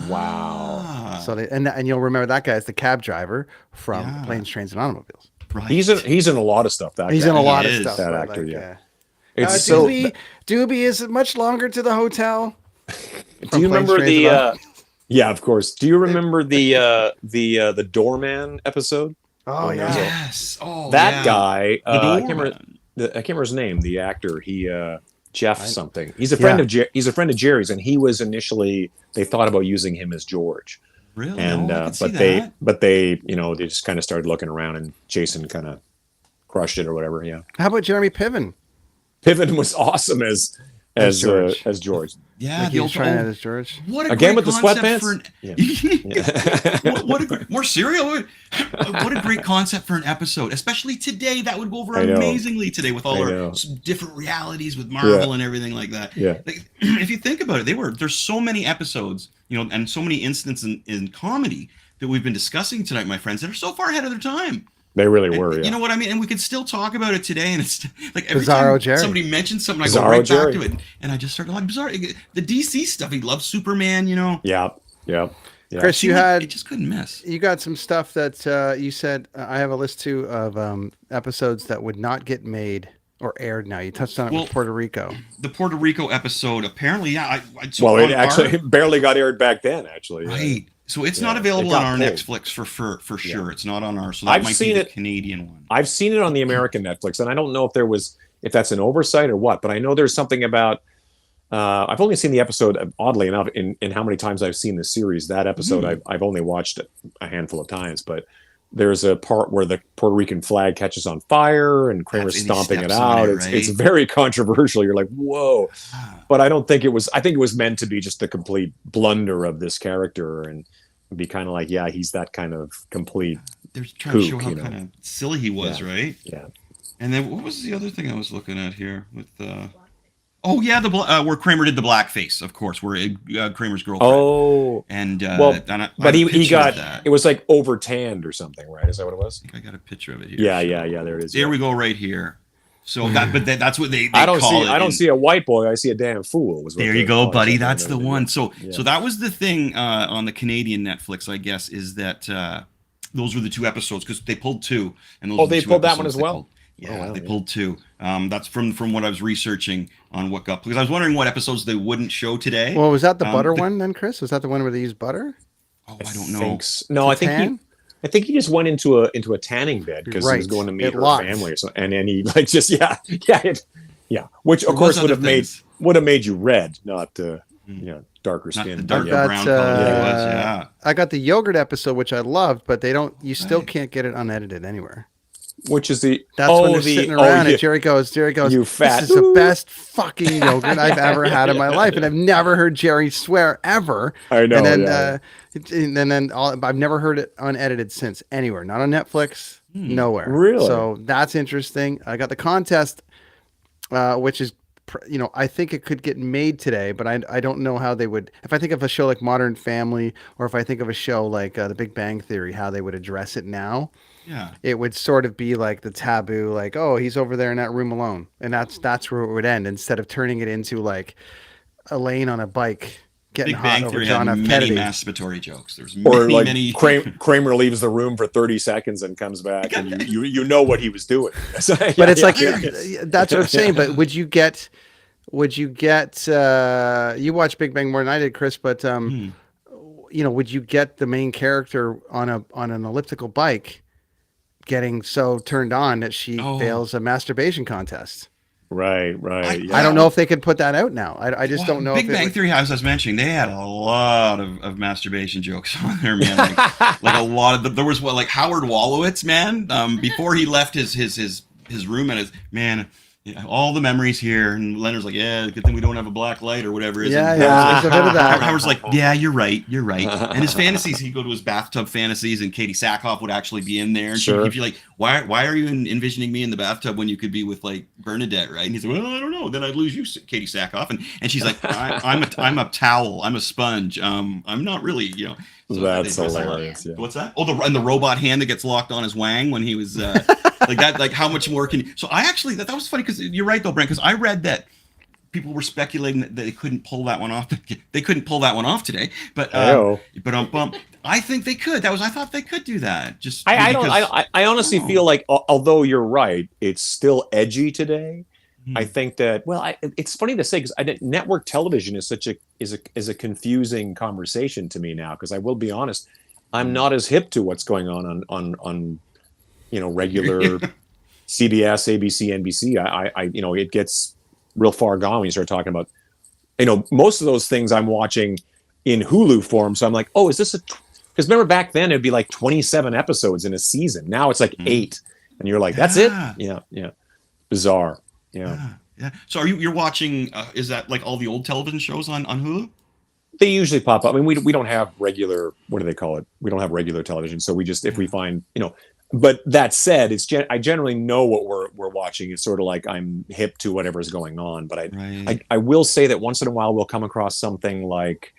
Wow. So and you'll remember that guy as the cab driver from Planes, Trains, and Automobiles. Right. He's in a lot of stuff. He's in a lot of stuff. That actor, like, It's Doobie, is it much longer to the hotel? Do you remember the? Yeah, of course. Do you remember the doorman episode? Oh yeah. Yes. Oh, that guy. I can't remember his name. The actor. He Jeff something. He's a friend of he's a friend of Jerry's, and he was initially. They thought about using him as George. Really? And but they they just kind of started looking around, and Jason kind of crushed it or whatever. Yeah. How about Jeremy Piven? Piven was awesome as George. Yeah, like he was trying out as George. What a again great with the sweatpants. What a more serial. What a great concept for an episode, especially today. That would go over amazingly today with all our different realities with Marvel and everything like that. Yeah. Like, if you think about it, there's so many episodes, and so many incidents in comedy that we've been discussing tonight, my friends, that are so far ahead of their time. They really were. You know what I mean? And we could still talk about it today. And it's like every Bizarro time Jerry. somebody mentions something, I go right back to it. And I just started like Bizarro. The DC stuff. He loves Superman. Yeah. Chris, it just couldn't miss. You got some stuff that you said. I have a list too of episodes that would not get made or aired now. You touched on it with Puerto Rico. The Puerto Rico episode, apparently, it actually barely got aired back then, actually. Right. So it's not available on our Netflix for sure. It's not on our. So that might be the Canadian one. I've seen it on the American Netflix, and I don't know if that's an oversight or what, but I know there's something about. I've only seen the episode, oddly enough, in how many times I've seen the series. That episode I've only watched it a handful of times, but there's a part where the Puerto Rican flag catches on fire and Kramer's stomping it out. It's very controversial. You're like, whoa. But I don't think it was. I think it was meant to be just the complete blunder of this character and be kind of like, yeah, he's that kind of complete. They're trying to show how kind of silly he was, right? Yeah. And then what was the other thing I was looking at here with where Kramer did the blackface, of course, where Kramer's girlfriend. Oh, and but he got it was like over tanned or something, right? Is that what it was? I think I got a picture of it here. Yeah. There it is. There we go, right here. So that's what they I don't see a white boy. I see a damn fool. There you go, buddy. That's the one. So that was the thing on the Canadian Netflix, I guess, is that those were the two episodes because they pulled two. And those they pulled that one as well. They pulled two. That's from what I was researching on what got, because I was wondering what episodes they wouldn't show today. Well, was that the butter one then, Chris? Was that the one where they used butter? Oh, I don't know. No, I think he just went into a tanning bed because he was going to meet her family or something, and then he like just which of course would have made you red, not darker skin. The dark brown color. I got the yogurt episode, which I loved, but you still can't get it unedited anywhere. Which is when they're sitting around and Jerry goes, you fat. This is the best fucking yogurt I've ever had in my life. And I've never heard Jerry swear ever. I know. And then I've never heard it unedited since anywhere. Not on Netflix, nowhere. Really? So that's interesting. I got the contest, which is, I think it could get made today, but I don't know how they would. If I think of a show like Modern Family, or if I think of a show like The Big Bang Theory, how they would address it now. Yeah, it would sort of be like the taboo, like, oh, he's over there in that room alone, and that's where it would end. Instead of turning it into like Elaine on a bike getting hot over John F. Kennedy. Many masturbatory jokes. There's many. Kramer leaves the room for 30 seconds and comes back, and you know what he was doing. But it's that's what I'm saying. But would you get? You watch Big Bang more than I did, Chris. But would you get the main character on an elliptical bike getting so turned on that she fails a masturbation contest? Right. I don't know if they could put that out now. I just don't know. Big Bang Theory, as I was mentioning, they had a lot of masturbation jokes on there, man. Like a lot of there was like Howard Wolowitz, man. Before he left his room and Yeah, all the memories here, and Leonard's like, "Yeah, good thing we don't have a black light or whatever." Yeah, and there's a bit of that. Howard's like, "Yeah, you're right. And his fantasies, he'd go to his bathtub fantasies, and Katie Sackhoff would actually be in there, and Sure. she'd be like, "Why are you envisioning me in the bathtub when you could be with like Bernadette, right?" And he's like, "Well, I don't know. Then I'd lose you, Katie Sackhoff." And she's like, I'm a towel. I'm a sponge. I'm not really, you know." So that's hilarious. Yeah. What's that? Oh, the robot hand that gets locked on his wang when he was like that. Like, how much more can you? So I actually that was funny because you're right though, Brent. Because I read that people were speculating that they couldn't pull that one off. They couldn't pull that one off today, but I think they could. I thought they could do that. Just I honestly feel like although you're right, it's still edgy today. I think that it's funny to say because network television is is a confusing conversation to me now because I will be honest, I'm not as hip to what's going on regular CBS, ABC, NBC. I it gets real far gone when you start talking about most of those things I'm watching in Hulu form. So I'm like, oh, is this because remember back then it'd be like 27 episodes in a season. Now it's like 8, and you're like, that's it. Yeah, bizarre. Yeah. So you're watching? Is that like all the old television shows on Hulu? They usually pop up. I mean, we don't have regular. What do they call it? We don't have regular television. So we just if we find But that said, I generally know what we're watching. It's sort of like I'm hip to whatever's going on. But I will say that once in a while we'll come across something like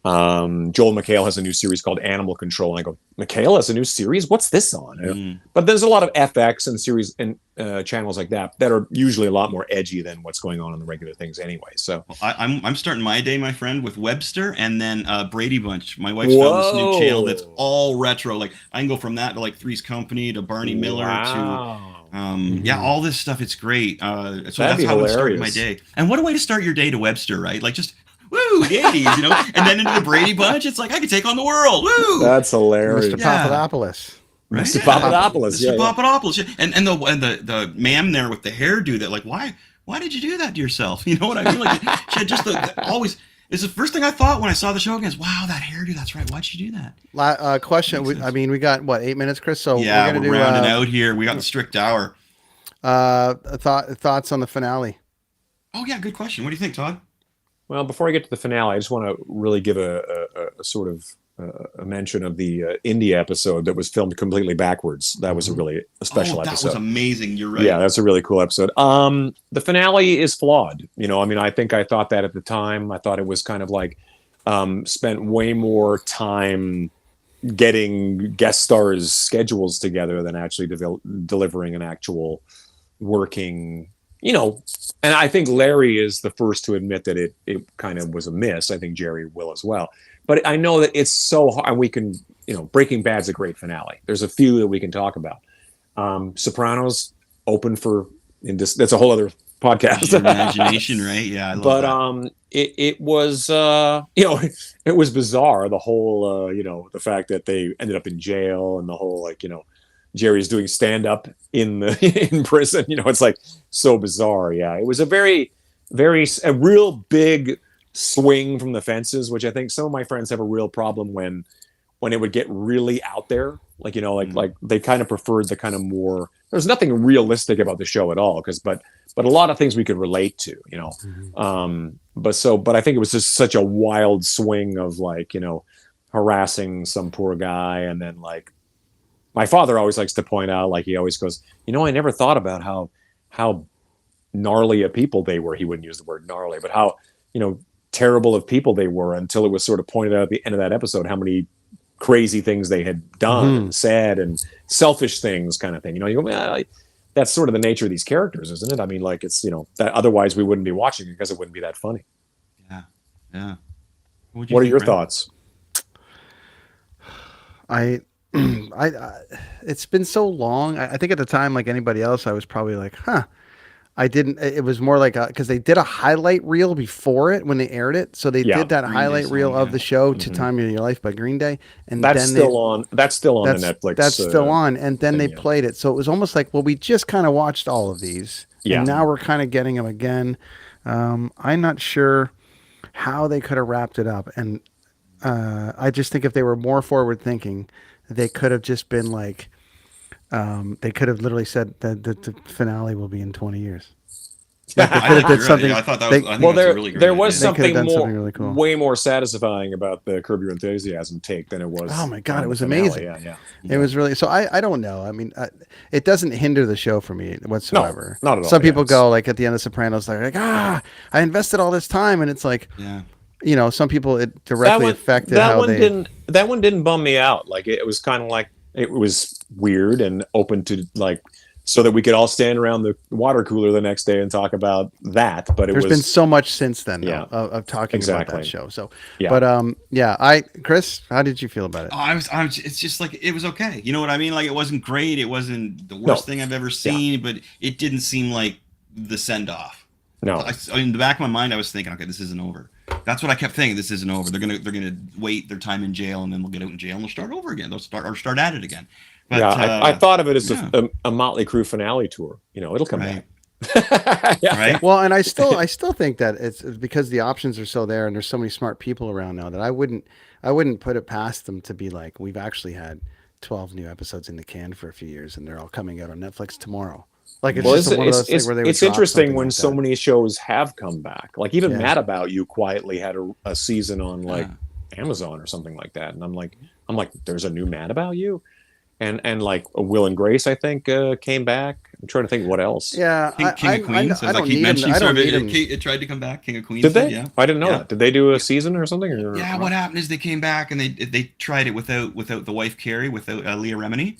Joel McHale has a new series called Animal Control, and I go, McHale has a new series? What's this on? But there's a lot of FX and series and channels like that are usually a lot more edgy than what's going on in the regular things anyway. So I'm starting my day, my friend, with Webster and then Brady Bunch. My wife's found this new channel that's all retro. Like I can go from that to like Three's Company to Barney Miller to all this stuff. It's great. So that's how I'm starting my day. And what a way to start your day to Webster, right? Like just woo, the 80s, and then into the Brady Bunch, it's like I could take on the world. Woo! That's hilarious. Mr. Papadopoulos. Right? Mr. Papadopoulos. Mr. Papadopoulos. Yeah. And the ma'am there with the hairdo that like, why did you do that to yourself? You know what I mean? Like she had just always. It's the first thing I thought when I saw the show again is, wow, that hairdo, that's right. Why'd you do that? Question. We got, 8 minutes, Chris? So we're going to rounding out here. We got the strict hour. Thoughts on the finale? Oh, yeah, good question. What do you think, Todd? Well, before I get to the finale, I just want to really give a sort of a mention of the India episode that was filmed completely backwards. That was a special episode. That was amazing. You're right. Yeah, that's a really cool episode. The finale is flawed. I mean, I thought that at the time. I thought it was kind of like spent way more time getting guest stars' schedules together than actually delivering an actual working. And I think Larry is the first to admit that it kind of was a miss. I think Jerry will as well. But I know that it's so hard. We can, Breaking Bad's a great finale. There's a few that we can talk about. Sopranos, open for that's a whole other podcast. Imagination, right? Yeah, I love that. It was it was bizarre. The whole the fact that they ended up in jail and the whole Jerry's doing stand up in prison. It's like so bizarre. Yeah, it was a a real big swing from the fences, which I think some of my friends have a real problem when it would get really out there. Like like they kind of preferred the kind of more. There's nothing realistic about the show at all, but a lot of things we could relate to. But I think it was just such a wild swing of harassing some poor guy, and then my father always likes to point out, he always goes, I never thought about how gnarly of people they were. He wouldn't use the word gnarly, but how, terrible of people they were until it was sort of pointed out at the end of that episode, how many crazy things they had done and said and selfish things kind of thing. You go, that's sort of the nature of these characters, isn't it? I mean, it's, that otherwise we wouldn't be watching it because it wouldn't be that funny. Yeah. Yeah. What are your thoughts? It's been so long. I think at the time, like anybody else, I was probably like, it was more like because they did a highlight reel before it when they aired it. So they did that highlight reel of the show to Time of Your Life by Green Day. And that's still on the Netflix. That's still on. And then they played it. So it was almost like, well, we just kind of watched all of these. Yeah. And now we're kind of getting them again. I'm not sure how they could have wrapped it up. And I just think if they were more forward thinking, they could have just been like, they could have literally said that the finale will be in 20 years. Like they could have did something. I thought that was. I think that's a really great there was idea. something more, really cool. way more satisfying about the Curb Your Enthusiasm take than it was. Oh my god, it was finale. amazing. Yeah. It was really. So I don't know. I mean, it doesn't hinder the show for me whatsoever. No, not at all. Some people go like at the end of Sopranos, they're like, I invested all this time, and it's like, you know, some people it directly affected that how one they. That one didn't bum me out. Like it was kind of like it was weird and open to like. So that we could all stand around the water cooler the next day and talk about that. But there's been so much since then, though, of talking about that show. So, Chris, how did you feel about it? It's just like it was okay. You know what I mean? Like it wasn't great. It wasn't the worst thing I've ever seen, but it didn't seem like the send off. No, in the back of my mind, I was thinking, okay, this isn't over. That's what I kept thinking. This isn't over. They're gonna wait their time in jail, and then they'll get out in jail and they'll start over again. They'll start at it again. But, I thought of it as a Motley Crue finale tour. You know, it'll come back. Right. Well, and I still think that it's because the options are so there, and there's so many smart people around now that I wouldn't put it past them to be like, we've actually had 12 new episodes in the can for a few years, and they're all coming out on Netflix tomorrow. Like it's just one of those things where they would it's interesting when like so many shows have come back. Like even Mad About You quietly had a season on like Amazon or something like that, and I'm like, there's a new Mad About You. And like Will and Grace, I think came back. I'm trying to think what else. Yeah, King of Queens. I don't need him. It tried to come back. King of Queens. Did they? Yeah. I didn't know that. Did they do a season or something? Or, yeah. What happened is they came back and they tried it without the wife Carrie, without Leah Remini,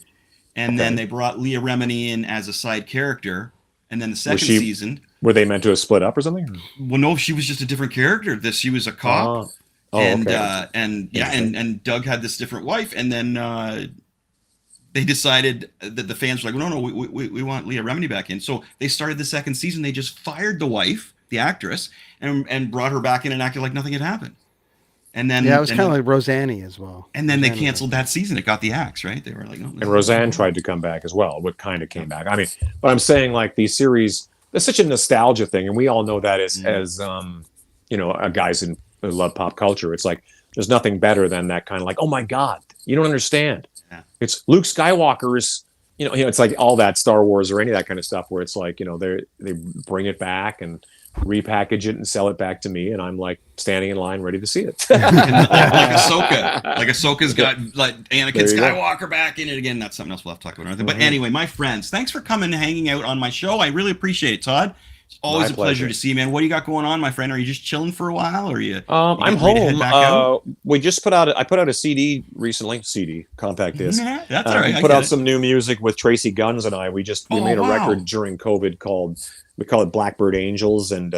and then they brought Leah Remini in as a side character. And then the second season, were they meant to have split up or something? Well, no, she was just a different character. She was a cop. And Doug had this different wife, and then. They decided that the fans were like, no, we want Leah Remini back in. So they started the second season. They just fired the wife, the actress, and brought her back in and acted like nothing had happened. And then it was kind of like Roseanne as well. And then they canceled that season. It got the axe, right? They were like, no. And Roseanne tried to come back as well. What kind of came back? I mean, but I'm saying like these series, there's such a nostalgia thing, and we all know that as you know, guys who love pop culture. It's like there's nothing better than that kind of like, oh my God, you don't understand. Yeah. It's Luke Skywalker is, you know, it's like all that Star Wars or any of that kind of stuff where it's like, you know, they bring it back and repackage it and sell it back to me, and I'm like standing in line ready to see it. like Ahsoka. Like Ahsoka's got like Anakin Skywalker back in it again. That's something else we'll have to talk about. But anyway, my friends, thanks for coming and hanging out on my show. I really appreciate it, Todd. It's always a pleasure to see you, man. What do you got going on, my friend? Are you just chilling for a while, or are you? I'm home. We just put out a CD recently. Compact disc. That's all right. We put out some new music with Tracy Guns and I. We made a record during COVID we call it Blackbird Angels, and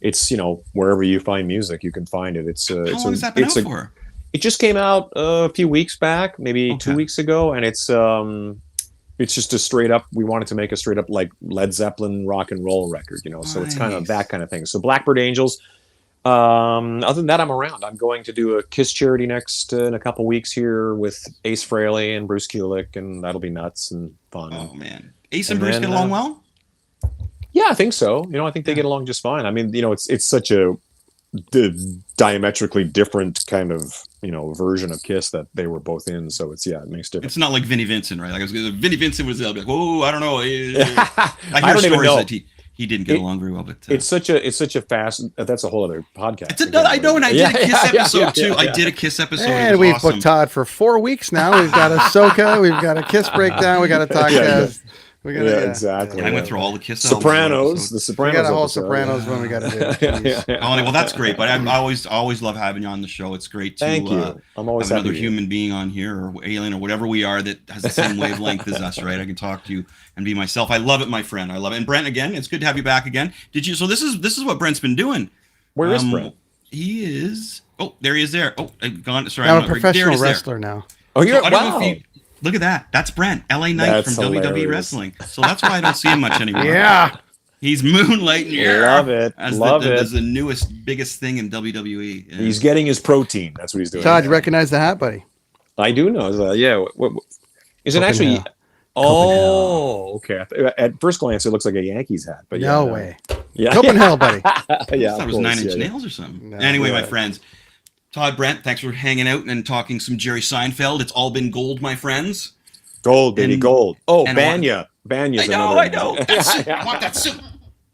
it's, you know, wherever you find music, you can find it. How long has that been out for? It just came out a few weeks back, maybe 2 weeks ago, and it's just a straight up, we wanted to make a straight up like Led Zeppelin rock and roll record, you know, so it's kind of that kind of thing. So Blackbird Angels. Other than that, I'm around. I'm going to do a Kiss charity next in a couple weeks here with Ace Frehley and Bruce Kulick, and that'll be nuts and fun. Oh man, Ace and Bruce get along well? Yeah, I think so. You know, I think they get along just fine. I mean, you know, it's such a diametrically different kind of, you know, version of Kiss that they were both in, so it makes difference. It's not like Vinnie Vincent, right? Like Vinnie Vincent was like, whoa, I don't know. I don't even know. That he didn't get along very well, but it's such a fast. That's a whole other podcast. I know, and I did a Kiss episode too. I did a Kiss episode, and we've booked Todd for 4 weeks now. We've got Ahsoka, we've got a Kiss breakdown, we got to talk. Exactly. I went through all the Kiss Sopranos. The Sopranos. We got a whole Sopranos one we got to do. Well, that's great. But I always love having you on the show. It's great to Thank you. I'm always have another human being on here, or alien, or whatever we are, that has the same wavelength as us. Right? I can talk to you and be myself. I love it, my friend. I love it. And Brent, again, it's good to have you back again. So this is what Brent's been doing. Where is Brent? He is. Oh, there he is. There. Oh, gone. Sorry, I'm a professional wrestler now. Oh, you're wow. Look at that. That's Brent, LA Knight from WWE Wrestling. So that's why I don't see him much anymore. Yeah. He's moonlighting here. Love it. As the newest, biggest thing in WWE. He's getting his protein. That's what he's doing. Todd, you recognize the hat, buddy? I do know. Is it actually? Oh, okay. At first glance, it looks like a Yankees hat. But no way. Yeah. Copenhagen, buddy. Yeah. That was 9 Inch Nails or something. No, anyway, my friends. Todd, Brent, thanks for hanging out and talking some Jerry Seinfeld. It's all been gold, my friends. Gold, baby, gold. Oh, Banya. Banya's I know. I want that suit.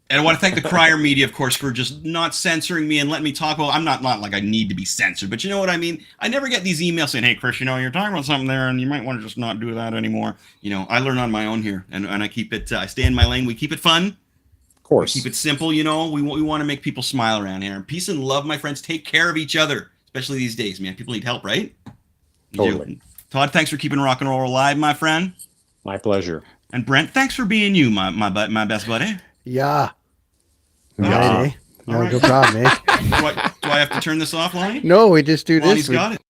And I want to thank the Crier Media, of course, for just not censoring me and letting me talk. Well, I'm not like I need to be censored, but you know what I mean? I never get these emails saying, hey, Chris, you're talking about something there and you might want to just not do that anymore. I learn on my own here and I keep it, I stay in my lane. We keep it fun. Of course. We keep it simple, we want to make people smile around here. Peace and love, my friends. Take care of each other, especially these days, man. People need help, right? Totally. Todd, thanks for keeping rock and roll alive, my friend. My pleasure. And Brent, thanks for being you, my best buddy. Yeah. Yeah. No problem, eh? Do I have to turn this off, Lonnie? No, we just do Lonnie's this. got it.